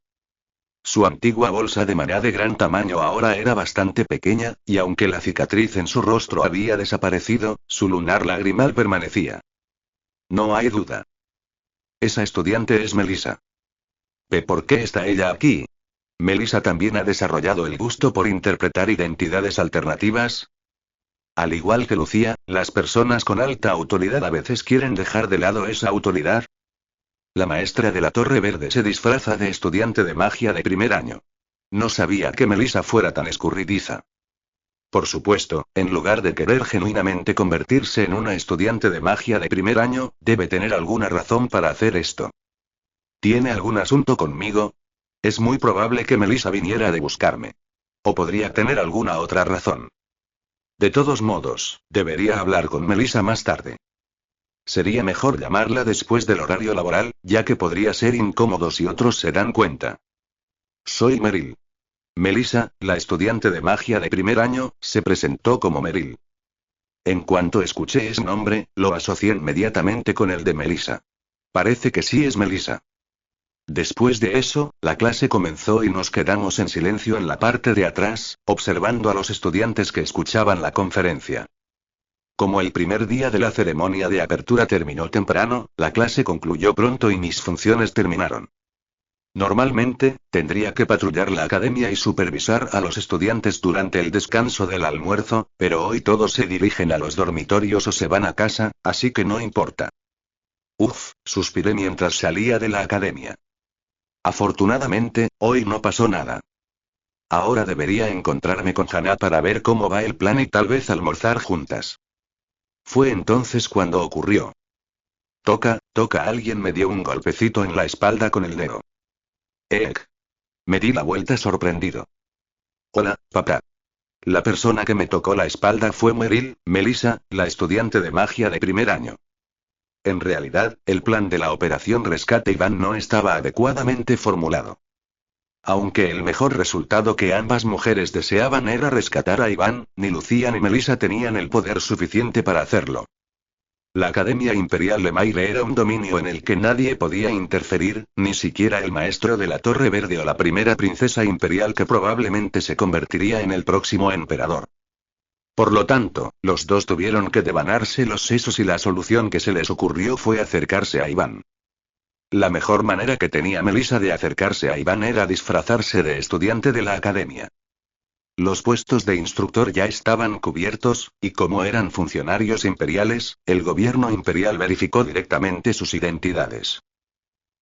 Su antigua bolsa de maná de gran tamaño ahora era bastante pequeña, y aunque la cicatriz en su rostro había desaparecido, su lunar lagrimal permanecía. No hay duda. Esa estudiante es Melissa. ¿Por qué está ella aquí? ¿Melissa también ha desarrollado el gusto por interpretar identidades alternativas? Al igual que Lucía, las personas con alta autoridad a veces quieren dejar de lado esa autoridad. La maestra de la Torre Verde se disfraza de estudiante de magia de primer año. No sabía que Melissa fuera tan escurridiza. Por supuesto, en lugar de querer genuinamente convertirse en una estudiante de magia de primer año, debe tener alguna razón para hacer esto. ¿Tiene algún asunto conmigo? Es muy probable que Melissa viniera de buscarme. O podría tener alguna otra razón. De todos modos, debería hablar con Melissa más tarde. Sería mejor llamarla después del horario laboral, ya que podría ser incómodo si otros se dan cuenta. Soy Meryl. Melissa, la estudiante de magia de primer año, se presentó como Meryl. En cuanto escuché ese nombre, lo asocié inmediatamente con el de Melissa. Parece que sí es Melissa. Después de eso, la clase comenzó y nos quedamos en silencio en la parte de atrás, observando a los estudiantes que escuchaban la conferencia. Como el primer día de la ceremonia de apertura terminó temprano, la clase concluyó pronto y mis funciones terminaron. Normalmente, tendría que patrullar la academia y supervisar a los estudiantes durante el descanso del almuerzo, pero hoy todos se dirigen a los dormitorios o se van a casa, así que no importa. Suspiré mientras salía de la academia. Afortunadamente, hoy no pasó nada. Ahora debería encontrarme con Hannah para ver cómo va el plan y tal vez almorzar juntas. Fue entonces cuando ocurrió. Toca, alguien me dio un golpecito en la espalda con el dedo. Me di la vuelta sorprendido. Hola, papá. La persona que me tocó la espalda fue Melissa, la estudiante de magia de primer año. En realidad, el plan de la Operación Rescate Iván no estaba adecuadamente formulado. Aunque el mejor resultado que ambas mujeres deseaban era rescatar a Iván, ni Lucía ni Melissa tenían el poder suficiente para hacerlo. La Academia Imperial Lemaire era un dominio en el que nadie podía interferir, ni siquiera el maestro de la Torre Verde o la primera princesa imperial que probablemente se convertiría en el próximo emperador. Por lo tanto, los dos tuvieron que devanarse los sesos y la solución que se les ocurrió fue acercarse a Iván. La mejor manera que tenía Melissa de acercarse a Iván era disfrazarse de estudiante de la academia. Los puestos de instructor ya estaban cubiertos, y como eran funcionarios imperiales, el gobierno imperial verificó directamente sus identidades.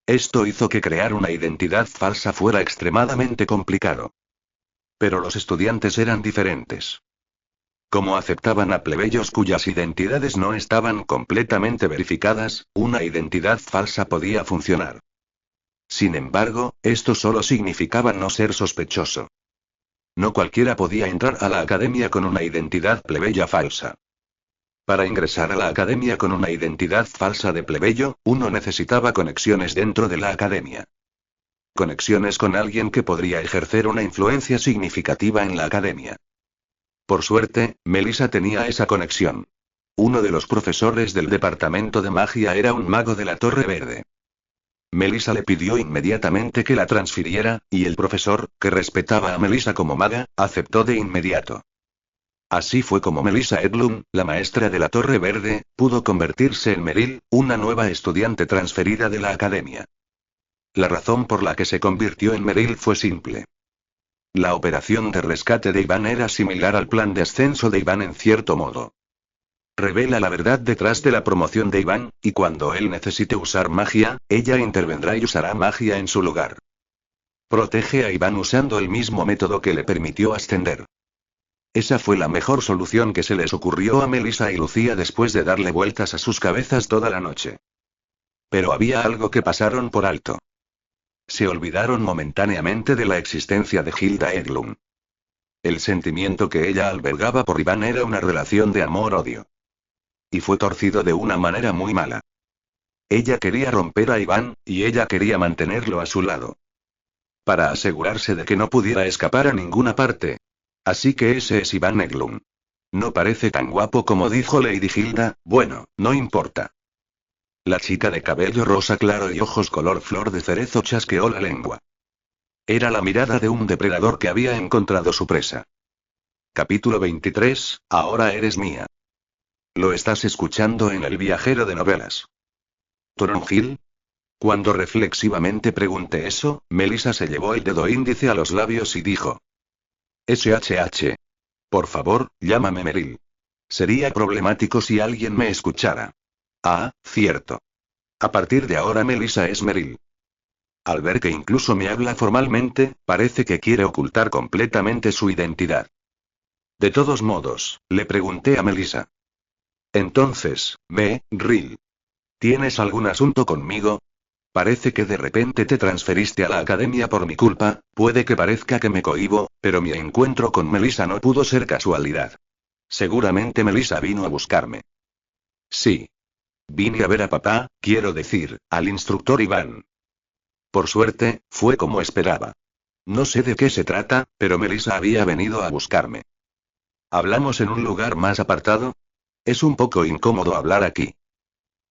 Esto hizo que crear una identidad falsa fuera extremadamente complicado. Pero los estudiantes eran diferentes. Como aceptaban a plebeyos cuyas identidades no estaban completamente verificadas, una identidad falsa podía funcionar. Sin embargo, esto solo significaba no ser sospechoso. No cualquiera podía entrar a la academia con una identidad plebeya falsa. Para ingresar a la academia con una identidad falsa de plebeyo, uno necesitaba conexiones dentro de la academia. Conexiones con alguien que podría ejercer una influencia significativa en la academia. Por suerte, Melissa tenía esa conexión. Uno de los profesores del departamento de magia era un mago de la Torre Verde. Melissa le pidió inmediatamente que la transfiriera, y el profesor, que respetaba a Melissa como maga, aceptó de inmediato. Así fue como Melissa Edlund, la maestra de la Torre Verde, pudo convertirse en Meryl, una nueva estudiante transferida de la academia. La razón por la que se convirtió en Meryl fue simple. La operación de rescate de Iván era similar al plan de ascenso de Iván en cierto modo. Revela la verdad detrás de la promoción de Iván, y cuando él necesite usar magia, ella intervendrá y usará magia en su lugar. Protege a Iván usando el mismo método que le permitió ascender. Esa fue la mejor solución que se les ocurrió a Melissa y Lucía después de darle vueltas a sus cabezas toda la noche. Pero había algo que pasaron por alto. Se olvidaron momentáneamente de la existencia de Hilda Edlund. El sentimiento que ella albergaba por Iván era una relación de amor-odio. Y fue torcido de una manera muy mala. Ella quería romper a Iván, y ella quería mantenerlo a su lado. Para asegurarse de que no pudiera escapar a ninguna parte. Así que ese es Iván Edlund. No parece tan guapo como dijo Lady Hilda, bueno, no importa. La chica de cabello rosa claro y ojos color flor de cerezo chasqueó la lengua. Era la mirada de un depredador que había encontrado su presa. Capítulo 23, ahora eres mía. Lo estás escuchando en El viajero de novelas. ¿Toronjil? Cuando reflexivamente pregunté eso, Melissa se llevó el dedo índice a los labios y dijo. SHH. Por favor, llámame Meryl. Sería problemático si alguien me escuchara. Ah, cierto. A partir de ahora Melissa es Meryl. Al ver que incluso me habla formalmente, parece que quiere ocultar completamente su identidad. De todos modos, le pregunté a Melissa. Entonces, Meryl. ¿Tienes algún asunto conmigo? Parece que de repente te transferiste a la academia por mi culpa, puede que parezca que me cohíbo, pero mi encuentro con Melissa no pudo ser casualidad. Seguramente Melissa vino a buscarme. Sí. Vine a ver a papá, quiero decir, al instructor Iván. Por suerte, fue como esperaba. No sé de qué se trata, pero Melissa había venido a buscarme. ¿Hablamos en un lugar más apartado? Es un poco incómodo hablar aquí.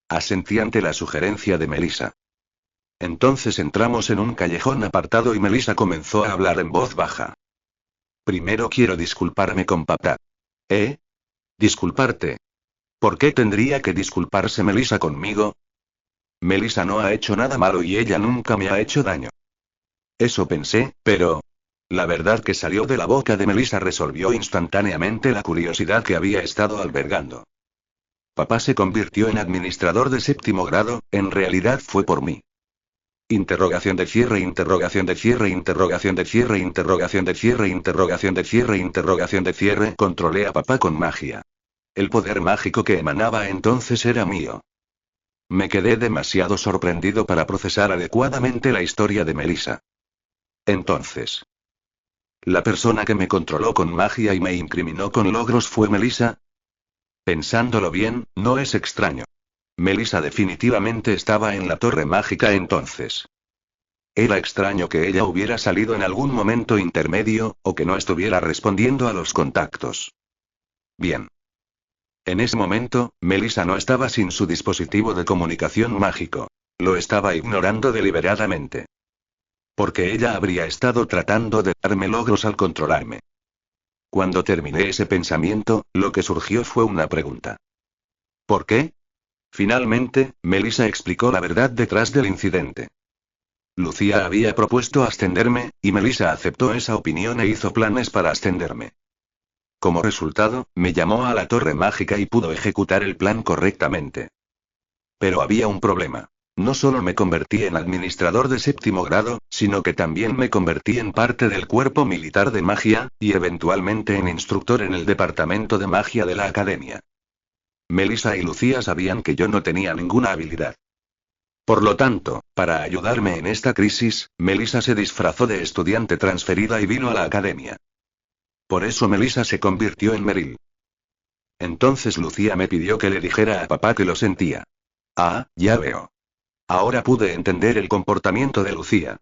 Asentí ante la sugerencia de Melissa. Entonces entramos en un callejón apartado y Melissa comenzó a hablar en voz baja. Primero quiero disculparme con papá. ¿Eh? ¿Disculparte? ¿Por qué tendría que disculparse Melissa conmigo? Melissa no ha hecho nada malo y ella nunca me ha hecho daño. Eso pensé, pero... La verdad que salió de la boca de Melissa resolvió instantáneamente la curiosidad que había estado albergando. Papá se convirtió en administrador de 7º grado, en realidad fue por mí. Interrogación de cierre, interrogación de cierre, interrogación de cierre, interrogación de cierre, interrogación de cierre, interrogación de cierre. Controlé a papá con magia. El poder mágico que emanaba entonces era mío. Me quedé demasiado sorprendido para procesar adecuadamente la historia de Melissa. Entonces, la persona que me controló con magia y me incriminó con logros fue Melissa. Pensándolo bien, no es extraño. Melissa definitivamente estaba en la torre mágica entonces. Era extraño que ella hubiera salido en algún momento intermedio, o que no estuviera respondiendo a los contactos. Bien. En ese momento, Melissa no estaba sin su dispositivo de comunicación mágico. Lo estaba ignorando deliberadamente. Porque ella habría estado tratando de darme logros al controlarme. Cuando terminé ese pensamiento, lo que surgió fue una pregunta. ¿Por qué? Finalmente, Melissa explicó la verdad detrás del incidente. Lucía había propuesto ascenderme, y Melissa aceptó esa opinión e hizo planes para ascenderme. Como resultado, me llamó a la torre mágica y pudo ejecutar el plan correctamente. Pero había un problema. No solo me convertí en administrador de 7º grado, sino que también me convertí en parte del cuerpo militar de magia, y eventualmente en instructor en el departamento de magia de la academia. Melissa y Lucía sabían que yo no tenía ninguna habilidad. Por lo tanto, para ayudarme en esta crisis, Melissa se disfrazó de estudiante transferida y vino a la academia. Por eso Melissa se convirtió en Meryl. Entonces Lucía me pidió que le dijera a papá que lo sentía. Ah, ya veo. Ahora pude entender el comportamiento de Lucía.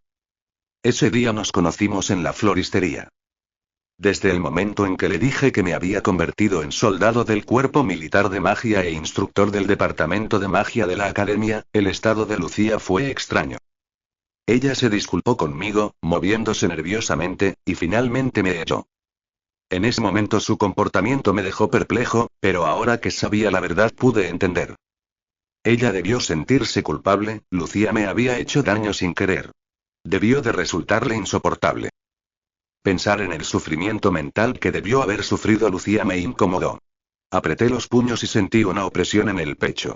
Ese día nos conocimos en la floristería. Desde el momento en que le dije que me había convertido en soldado del cuerpo militar de magia e instructor del departamento de magia de la academia, el estado de Lucía fue extraño. Ella se disculpó conmigo, moviéndose nerviosamente, y finalmente me echó. En ese momento su comportamiento me dejó perplejo, pero ahora que sabía la verdad pude entender. Ella debió sentirse culpable, Lucía me había hecho daño sin querer. Debió de resultarle insoportable. Pensar en el sufrimiento mental que debió haber sufrido Lucía me incomodó. Apreté los puños y sentí una opresión en el pecho.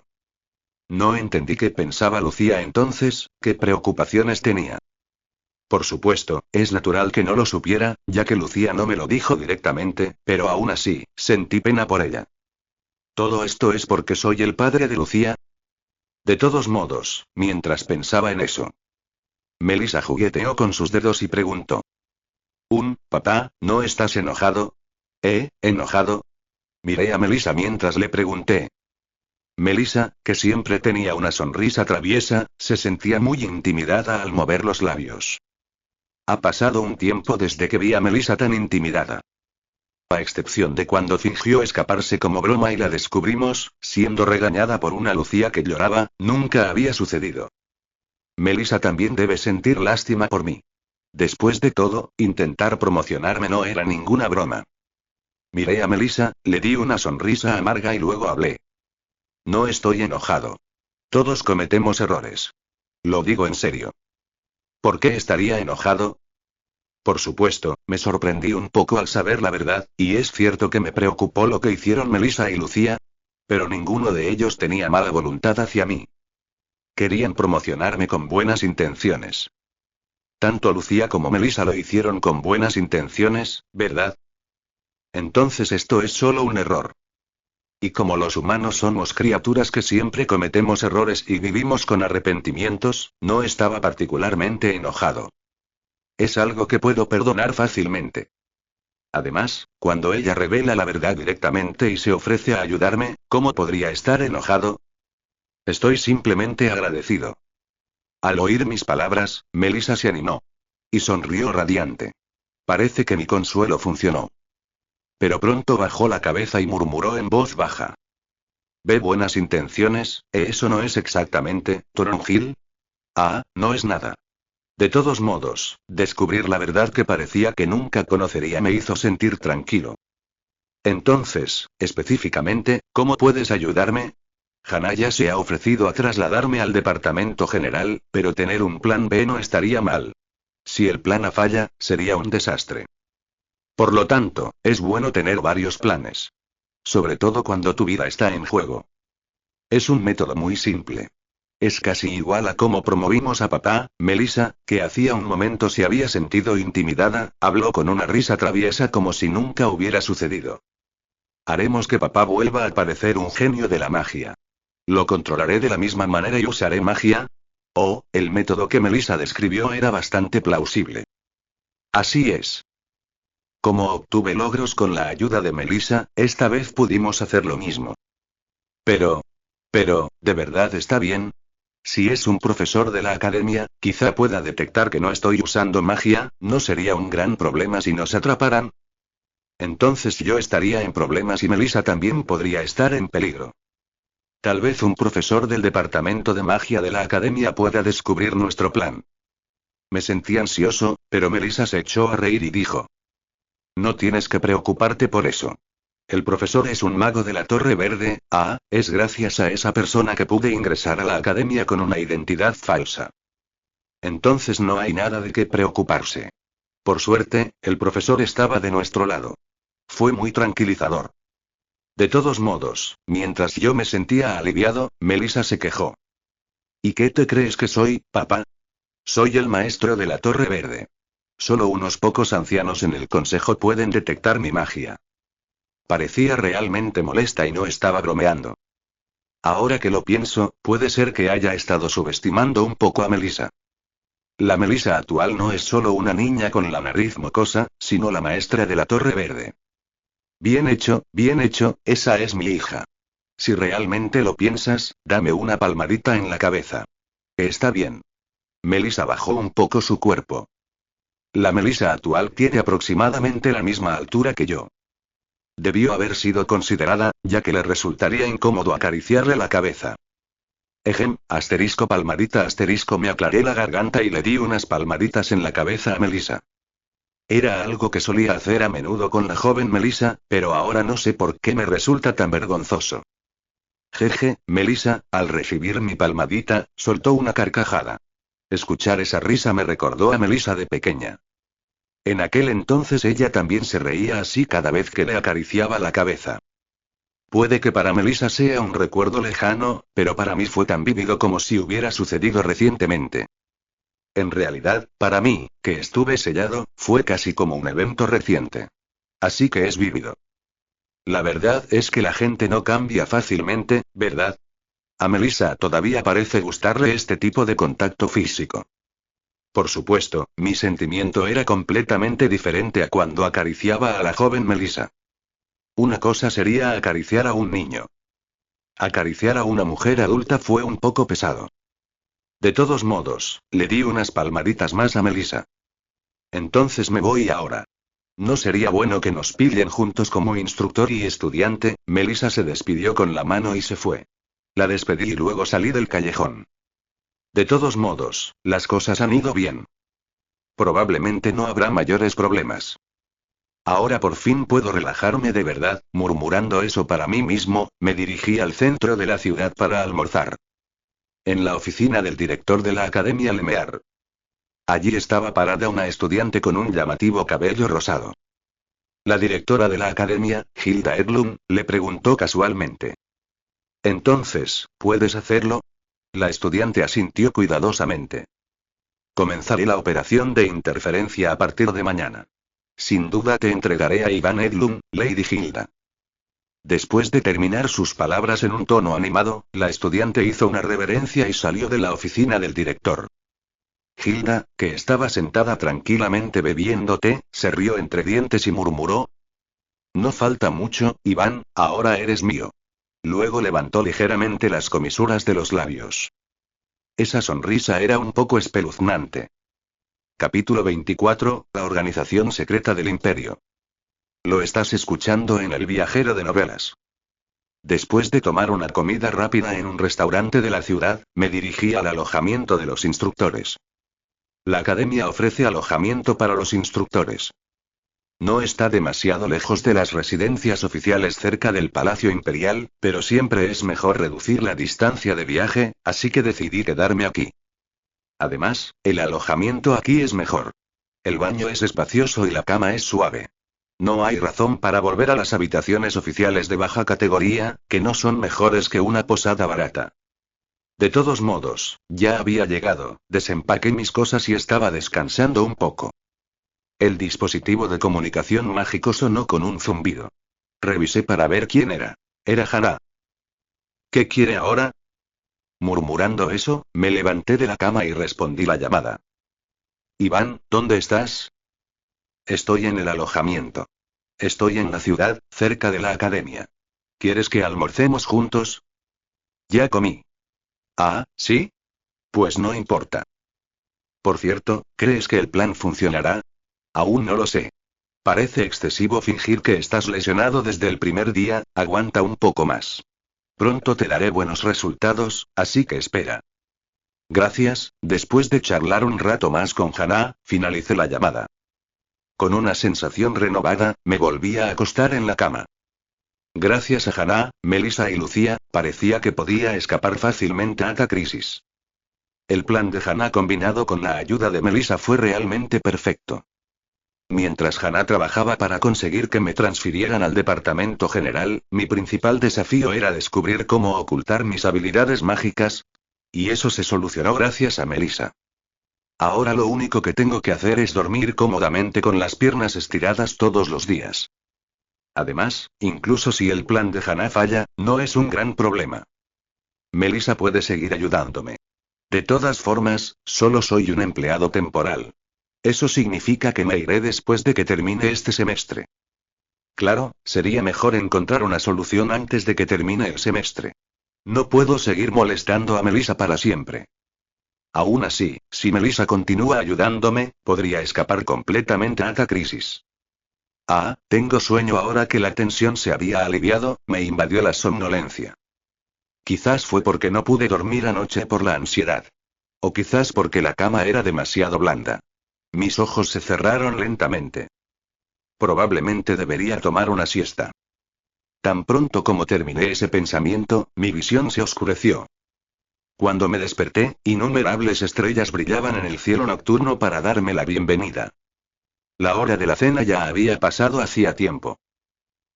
No entendí qué pensaba Lucía entonces, qué preocupaciones tenía. Por supuesto, es natural que no lo supiera, ya que Lucía no me lo dijo directamente, pero aún así, sentí pena por ella. ¿Todo esto es porque soy el padre de Lucía? De todos modos, mientras pensaba en eso, Melissa jugueteó con sus dedos y preguntó. Papá, ¿no estás enojado? ¿Enojado? Miré a Melissa mientras le pregunté. Melissa, que siempre tenía una sonrisa traviesa, se sentía muy intimidada al mover los labios. Ha pasado un tiempo desde que vi a Melissa tan intimidada. A excepción de cuando fingió escaparse como broma y la descubrimos, siendo regañada por una Lucía que lloraba, nunca había sucedido. Melissa también debe sentir lástima por mí. Después de todo, intentar promocionarme no era ninguna broma. Miré a Melissa, le di una sonrisa amarga y luego hablé. No estoy enojado. Todos cometemos errores. Lo digo en serio. ¿Por qué estaría enojado? Por supuesto, me sorprendí un poco al saber la verdad, y es cierto que me preocupó lo que hicieron Melissa y Lucía. Pero ninguno de ellos tenía mala voluntad hacia mí. Querían promocionarme con buenas intenciones. Tanto Lucía como Melissa lo hicieron con buenas intenciones, ¿verdad? Entonces esto es solo un error. Y como los humanos somos criaturas que siempre cometemos errores y vivimos con arrepentimientos, no estaba particularmente enojado. Es algo que puedo perdonar fácilmente. Además, cuando ella revela la verdad directamente y se ofrece a ayudarme, ¿cómo podría estar enojado? Estoy simplemente agradecido. Al oír mis palabras, Melissa se animó. Y sonrió radiante. Parece que mi consuelo funcionó. Pero pronto bajó la cabeza y murmuró en voz baja. ¿Ve buenas intenciones? ¿Eso no es exactamente, Thornhill? No es nada. De todos modos, descubrir la verdad que parecía que nunca conocería me hizo sentir tranquilo. Entonces, específicamente, ¿cómo puedes ayudarme? Hanaya se ha ofrecido a trasladarme al departamento general, pero tener un plan B no estaría mal. Si el plan A falla, sería un desastre. Por lo tanto, es bueno tener varios planes. Sobre todo cuando tu vida está en juego. Es un método muy simple. Es casi igual a cómo promovimos a papá. Melissa, que hacía un momento se había sentido intimidada, habló con una risa traviesa como si nunca hubiera sucedido. Haremos que papá vuelva a parecer un genio de la magia. Lo controlaré de la misma manera y usaré magia. El método que Melissa describió era bastante plausible. Así es. Como obtuve logros con la ayuda de Melissa, esta vez pudimos hacer lo mismo. Pero, ¿de verdad está bien? Si es un profesor de la academia, quizá pueda detectar que no estoy usando magia, ¿no sería un gran problema si nos atraparan? Entonces yo estaría en problemas y Melissa también podría estar en peligro. Tal vez un profesor del departamento de magia de la academia pueda descubrir nuestro plan. Me sentí ansioso, pero Melissa se echó a reír y dijo. No tienes que preocuparte por eso. El profesor es un mago de la Torre Verde. Es gracias a esa persona que pude ingresar a la academia con una identidad falsa. Entonces no hay nada de qué preocuparse. Por suerte, el profesor estaba de nuestro lado. Fue muy tranquilizador. De todos modos, mientras yo me sentía aliviado, Melissa se quejó. ¿Y qué te crees que soy, papá? Soy el maestro de la Torre Verde. Solo unos pocos ancianos en el consejo pueden detectar mi magia. Parecía realmente molesta y no estaba bromeando. Ahora que lo pienso, puede ser que haya estado subestimando un poco a Melissa. La Melissa actual no es solo una niña con la nariz mocosa, sino la maestra de la Torre Verde. Bien hecho, esa es mi hija. Si realmente lo piensas, dame una palmadita en la cabeza. Está bien. Melissa bajó un poco su cuerpo. La Melissa actual tiene aproximadamente la misma altura que yo. Debió haber sido considerada, ya que le resultaría incómodo acariciarle la cabeza. Palmadita, me aclaré la garganta y le di unas palmaditas en la cabeza a Melissa. Era algo que solía hacer a menudo con la joven Melissa, pero ahora no sé por qué me resulta tan vergonzoso. Jeje, Melissa, al recibir mi palmadita, soltó una carcajada. Escuchar esa risa me recordó a Melissa de pequeña. En aquel entonces ella también se reía así cada vez que le acariciaba la cabeza. Puede que para Melissa sea un recuerdo lejano, pero para mí fue tan vívido como si hubiera sucedido recientemente. En realidad, para mí, que estuve sellado, fue casi como un evento reciente. Así que es vívido. La verdad es que la gente no cambia fácilmente, ¿verdad? A Melissa todavía parece gustarle este tipo de contacto físico. Por supuesto, mi sentimiento era completamente diferente a cuando acariciaba a la joven Melissa. Una cosa sería acariciar a un niño. Acariciar a una mujer adulta fue un poco pesado. De todos modos, le di unas palmaditas más a Melissa. Entonces me voy ahora. No sería bueno que nos pillen juntos como instructor y estudiante. Melissa se despidió con la mano y se fue. La despedí y luego salí del callejón. De todos modos, las cosas han ido bien. Probablemente no habrá mayores problemas. Ahora por fin puedo relajarme de verdad. Murmurando eso para mí mismo, me dirigí al centro de la ciudad para almorzar. En la oficina del director de la Academia Lemear. Allí estaba parada una estudiante con un llamativo cabello rosado. La directora de la academia, Hilda Edlund, le preguntó casualmente. Entonces, ¿puedes hacerlo? La estudiante asintió cuidadosamente. Comenzaré la operación de interferencia a partir de mañana. Sin duda te entregaré a Iván Edlund, Lady Hilda. Después de terminar sus palabras en un tono animado, la estudiante hizo una reverencia y salió de la oficina del director. Hilda, que estaba sentada tranquilamente bebiendo té, se rió entre dientes y murmuró. No falta mucho, Iván, ahora eres mío. Luego levantó ligeramente las comisuras de los labios. Esa sonrisa era un poco espeluznante. Capítulo 24, la organización secreta del Imperio. Lo estás escuchando en El Viajero de Novelas. Después de tomar una comida rápida en un restaurante de la ciudad, me dirigí al alojamiento de los instructores. La academia ofrece alojamiento para los instructores. No está demasiado lejos de las residencias oficiales cerca del Palacio Imperial, pero siempre es mejor reducir la distancia de viaje, así que decidí quedarme aquí. Además, el alojamiento aquí es mejor. El baño es espacioso y la cama es suave. No hay razón para volver a las habitaciones oficiales de baja categoría, que no son mejores que una posada barata. De todos modos, ya había llegado, desempaqué mis cosas y estaba descansando un poco. El dispositivo de comunicación mágico sonó con un zumbido. Revisé para ver quién era. Era Hannah. ¿Qué quiere ahora? Murmurando eso, me levanté de la cama y respondí la llamada. Iván, ¿dónde estás? Estoy en el alojamiento. Estoy en la ciudad, cerca de la academia. ¿Quieres que almorcemos juntos? Ya comí. Ah, ¿sí? Pues no importa. Por cierto, ¿crees que el plan funcionará? Aún no lo sé. Parece excesivo fingir que estás lesionado desde el primer día, aguanta un poco más. Pronto te daré buenos resultados, así que espera. Gracias. Después de charlar un rato más con Hannah, finalicé la llamada. Con una sensación renovada, me volví a acostar en la cama. Gracias a Hannah, Melissa y Lucía, parecía que podía escapar fácilmente a esta crisis. El plan de Hannah combinado con la ayuda de Melissa fue realmente perfecto. Mientras Hannah trabajaba para conseguir que me transfirieran al departamento general, mi principal desafío era descubrir cómo ocultar mis habilidades mágicas. Y eso se solucionó gracias a Melissa. Ahora lo único que tengo que hacer es dormir cómodamente con las piernas estiradas todos los días. Además, incluso si el plan de Hannah falla, no es un gran problema. Melissa puede seguir ayudándome. De todas formas, solo soy un empleado temporal. Eso significa que me iré después de que termine este semestre. Claro, sería mejor encontrar una solución antes de que termine el semestre. No puedo seguir molestando a Melissa para siempre. Aún así, si Melissa continúa ayudándome, podría escapar completamente a esta crisis. Ah, tengo sueño ahora que la tensión se había aliviado, me invadió la somnolencia. Quizás fue porque no pude dormir anoche por la ansiedad. O quizás porque la cama era demasiado blanda. Mis ojos se cerraron lentamente. Probablemente debería tomar una siesta. Tan pronto como terminé ese pensamiento, mi visión se oscureció. Cuando me desperté, innumerables estrellas brillaban en el cielo nocturno para darme la bienvenida. La hora de la cena ya había pasado hacía tiempo.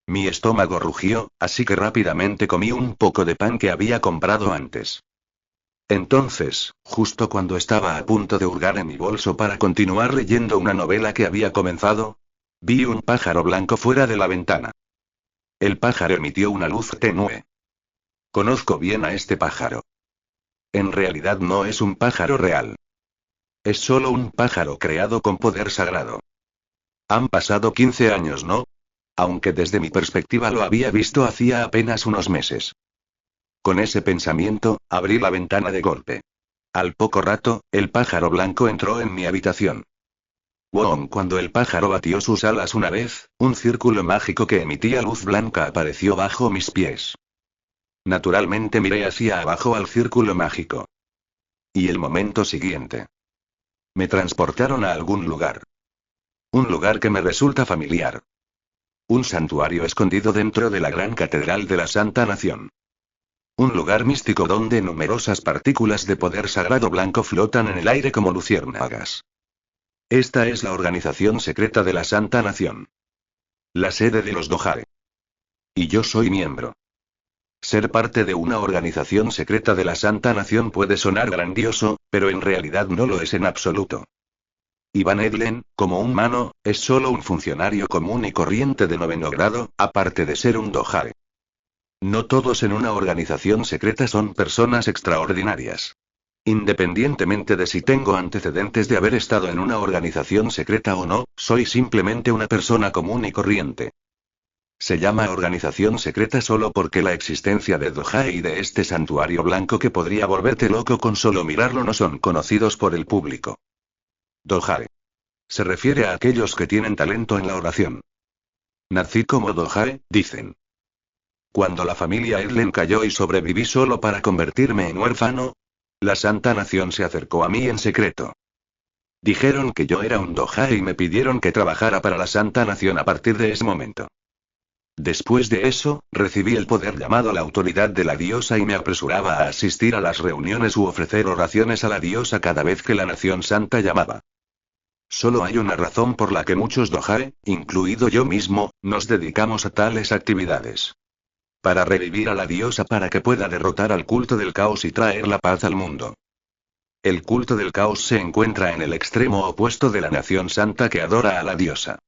Mi estómago rugió, así que rápidamente comí un poco de pan que había comprado antes. Entonces, justo cuando estaba a punto de hurgar en mi bolso para continuar leyendo una novela que había comenzado, vi un pájaro blanco fuera de la ventana. El pájaro emitió una luz tenue. Conozco bien a este pájaro. En realidad no es un pájaro real. Es solo un pájaro creado con poder sagrado. Han pasado 15 años, ¿no? Aunque desde mi perspectiva lo había visto hacía apenas unos meses. Con ese pensamiento, abrí la ventana de golpe. Al poco rato, el pájaro blanco entró en mi habitación. ¡Wow! Cuando el pájaro batió sus alas una vez, un círculo mágico que emitía luz blanca apareció bajo mis pies. Naturalmente miré hacia abajo al círculo mágico. Y el momento siguiente. Me transportaron a algún lugar. Un lugar que me resulta familiar. Un santuario escondido dentro de la gran catedral de la Santa Nación. Un lugar místico donde numerosas partículas de poder sagrado blanco flotan en el aire como luciérnagas. Esta es la organización secreta de la Santa Nación. La sede de los Dohare. Y yo soy miembro. Ser parte de una organización secreta de la Santa Nación puede sonar grandioso, pero en realidad no lo es en absoluto. Ivan Edlen, como humano, es solo un funcionario común y corriente de 9º grado, aparte de ser un Dohare. No todos en una organización secreta son personas extraordinarias. Independientemente de si tengo antecedentes de haber estado en una organización secreta o no, soy simplemente una persona común y corriente. Se llama organización secreta solo porque la existencia de Dohare y de este santuario blanco que podría volverte loco con solo mirarlo no son conocidos por el público. Dohare. Se refiere a aquellos que tienen talento en la oración. Nací como Dohare, dicen. Cuando la familia Edlen cayó y sobreviví solo para convertirme en huérfano, la Santa Nación se acercó a mí en secreto. Dijeron que yo era un Dohare y me pidieron que trabajara para la Santa Nación a partir de ese momento. Después de eso, recibí el poder llamado la autoridad de la diosa y me apresuraba a asistir a las reuniones u ofrecer oraciones a la diosa cada vez que la Nación Santa llamaba. Solo hay una razón por la que muchos Dohare, incluido yo mismo, nos dedicamos a tales actividades. Para revivir a la diosa para que pueda derrotar al culto del caos y traer la paz al mundo. El culto del caos se encuentra en el extremo opuesto de la Nación Santa que adora a la diosa.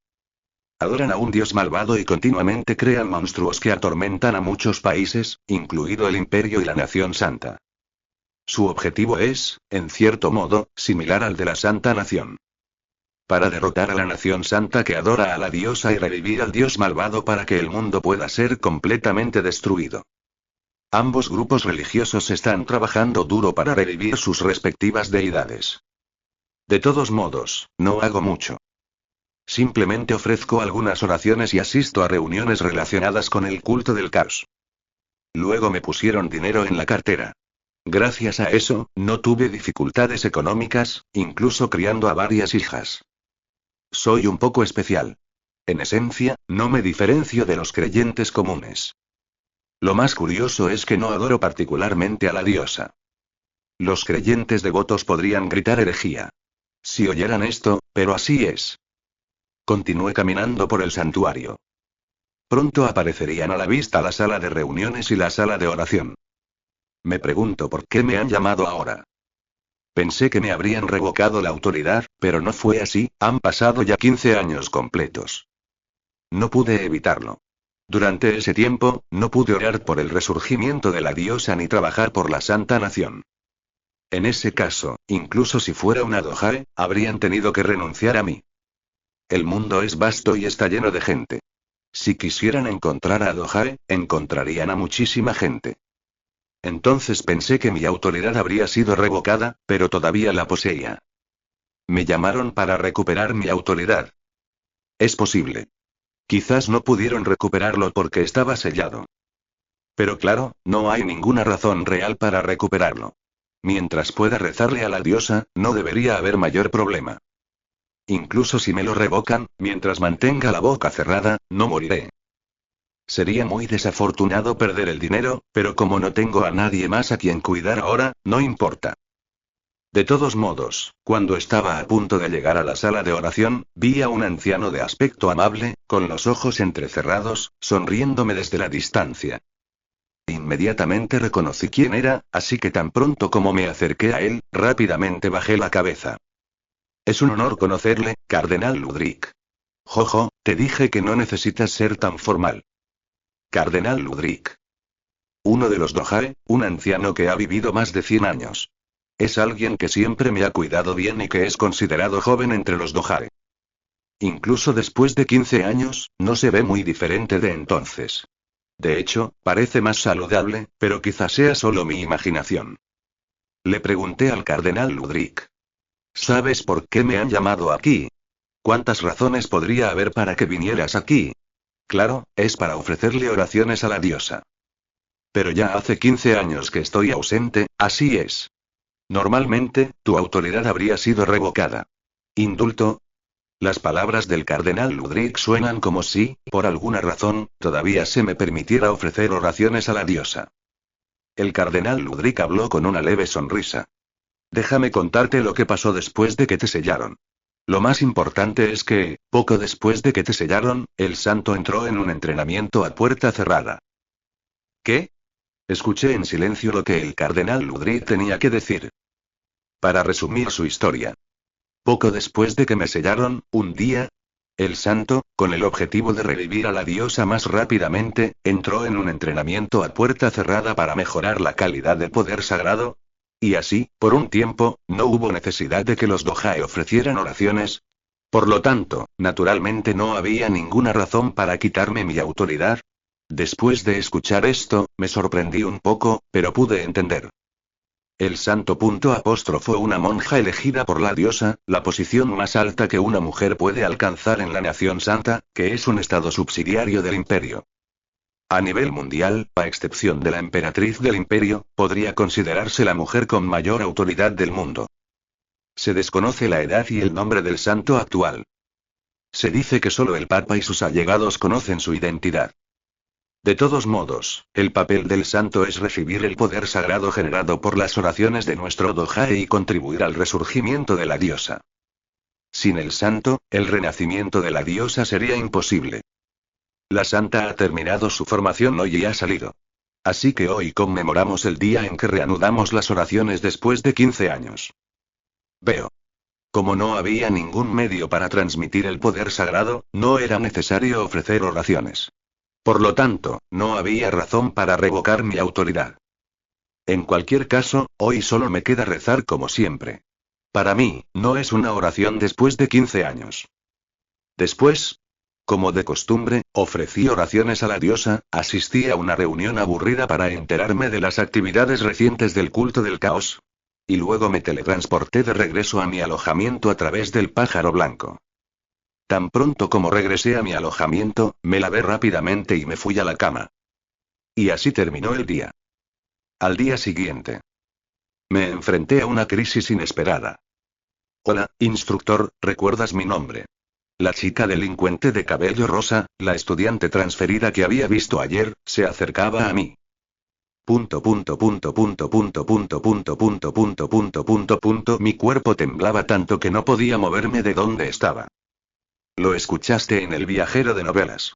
Adoran a un dios malvado y continuamente crean monstruos que atormentan a muchos países, incluido el Imperio y la Nación Santa. Su objetivo es, en cierto modo, similar al de la Santa Nación. Para derrotar a la Nación Santa que adora a la diosa y revivir al dios malvado para que el mundo pueda ser completamente destruido. Ambos grupos religiosos están trabajando duro para revivir sus respectivas deidades. De todos modos, no hago mucho. Simplemente ofrezco algunas oraciones y asisto a reuniones relacionadas con el culto del caos. Luego me pusieron dinero en la cartera. Gracias a eso, no tuve dificultades económicas, incluso criando a varias hijas. Soy un poco especial. En esencia, no me diferencio de los creyentes comunes. Lo más curioso es que no adoro particularmente a la diosa. Los creyentes devotos podrían gritar herejía. Si oyeran esto, pero así es. Continué caminando por el santuario. Pronto aparecerían a la vista la sala de reuniones y la sala de oración. Me pregunto por qué me han llamado ahora. Pensé que me habrían revocado la autoridad, pero no fue así, han pasado ya 15 años completos. No pude evitarlo. Durante ese tiempo, no pude orar por el resurgimiento de la diosa ni trabajar por la Santa Nación. En ese caso, incluso si fuera una Dohare, habrían tenido que renunciar a mí. El mundo es vasto y está lleno de gente. Si quisieran encontrar a Dohare, encontrarían a muchísima gente. Entonces pensé que mi autoridad habría sido revocada, pero todavía la poseía. Me llamaron para recuperar mi autoridad. Es posible. Quizás no pudieron recuperarlo porque estaba sellado. Pero claro, no hay ninguna razón real para recuperarlo. Mientras pueda rezarle a la diosa, no debería haber mayor problema. Incluso si me lo revocan, mientras mantenga la boca cerrada, no moriré. Sería muy desafortunado perder el dinero, pero como no tengo a nadie más a quien cuidar ahora, no importa. De todos modos, cuando estaba a punto de llegar a la sala de oración, vi a un anciano de aspecto amable, con los ojos entrecerrados, sonriéndome desde la distancia. Inmediatamente reconocí quién era, así que tan pronto como me acerqué a él, rápidamente bajé la cabeza. Es un honor conocerle, Cardenal Ludwig. Jojo, te dije que no necesitas ser tan formal. Cardenal Ludwig. Uno de los Dohae, un anciano que ha vivido más de 100 años. Es alguien que siempre me ha cuidado bien y que es considerado joven entre los Dohae. Incluso después de 15 años, no se ve muy diferente de entonces. De hecho, parece más saludable, pero quizá sea solo mi imaginación. Le pregunté al Cardenal Ludwig. ¿Sabes por qué me han llamado aquí? ¿Cuántas razones podría haber para que vinieras aquí? Claro, es para ofrecerle oraciones a la diosa. Pero ya hace 15 años que estoy ausente, así es. Normalmente, tu autoridad habría sido revocada. ¿Indulto? Las palabras del cardenal Ludwig suenan como si, por alguna razón, todavía se me permitiera ofrecer oraciones a la diosa. El cardenal Ludwig habló con una leve sonrisa. Déjame contarte lo que pasó después de que te sellaron. Lo más importante es que, poco después de que te sellaron, el santo entró en un entrenamiento a puerta cerrada. ¿Qué? Escuché en silencio lo que el cardenal Ludwig tenía que decir. Para resumir su historia. Poco después de que me sellaron, un día, el santo, con el objetivo de revivir a la diosa más rápidamente, entró en un entrenamiento a puerta cerrada para mejorar la calidad del poder sagrado. Y así, por un tiempo, no hubo necesidad de que los Dohae ofrecieran oraciones. Por lo tanto, naturalmente no había ninguna razón para quitarme mi autoridad. Después de escuchar esto, me sorprendí un poco, pero pude entender. El santo fue una monja elegida por la diosa, la posición más alta que una mujer puede alcanzar en la nación santa, que es un estado subsidiario del imperio. A nivel mundial, a excepción de la emperatriz del imperio, podría considerarse la mujer con mayor autoridad del mundo. Se desconoce la edad y el nombre del santo actual. Se dice que solo el papa y sus allegados conocen su identidad. De todos modos, el papel del santo es recibir el poder sagrado generado por las oraciones de nuestro Dohae y contribuir al resurgimiento de la diosa. Sin el santo, el renacimiento de la diosa sería imposible. La santa ha terminado su formación hoy y ha salido. Así que hoy conmemoramos el día en que reanudamos las oraciones después de 15 años. Veo. Como no había ningún medio para transmitir el poder sagrado, no era necesario ofrecer oraciones. Por lo tanto, no había razón para revocar mi autoridad. En cualquier caso, hoy solo me queda rezar como siempre. Para mí, no es una oración después de 15 años. Después, como de costumbre, ofrecí oraciones a la diosa, asistí a una reunión aburrida para enterarme de las actividades recientes del culto del caos. Y luego me teletransporté de regreso a mi alojamiento a través del pájaro blanco. Tan pronto como regresé a mi alojamiento, me lavé rápidamente y me fui a la cama. Y así terminó el día. Al día siguiente, me enfrenté a una crisis inesperada. Hola, instructor, ¿recuerdas mi nombre? La chica delincuente de cabello rosa, la estudiante transferida que había visto ayer, se acercaba a mí. Mi cuerpo temblaba tanto que no podía moverme de donde estaba. Lo escuchaste en El viajero de novelas.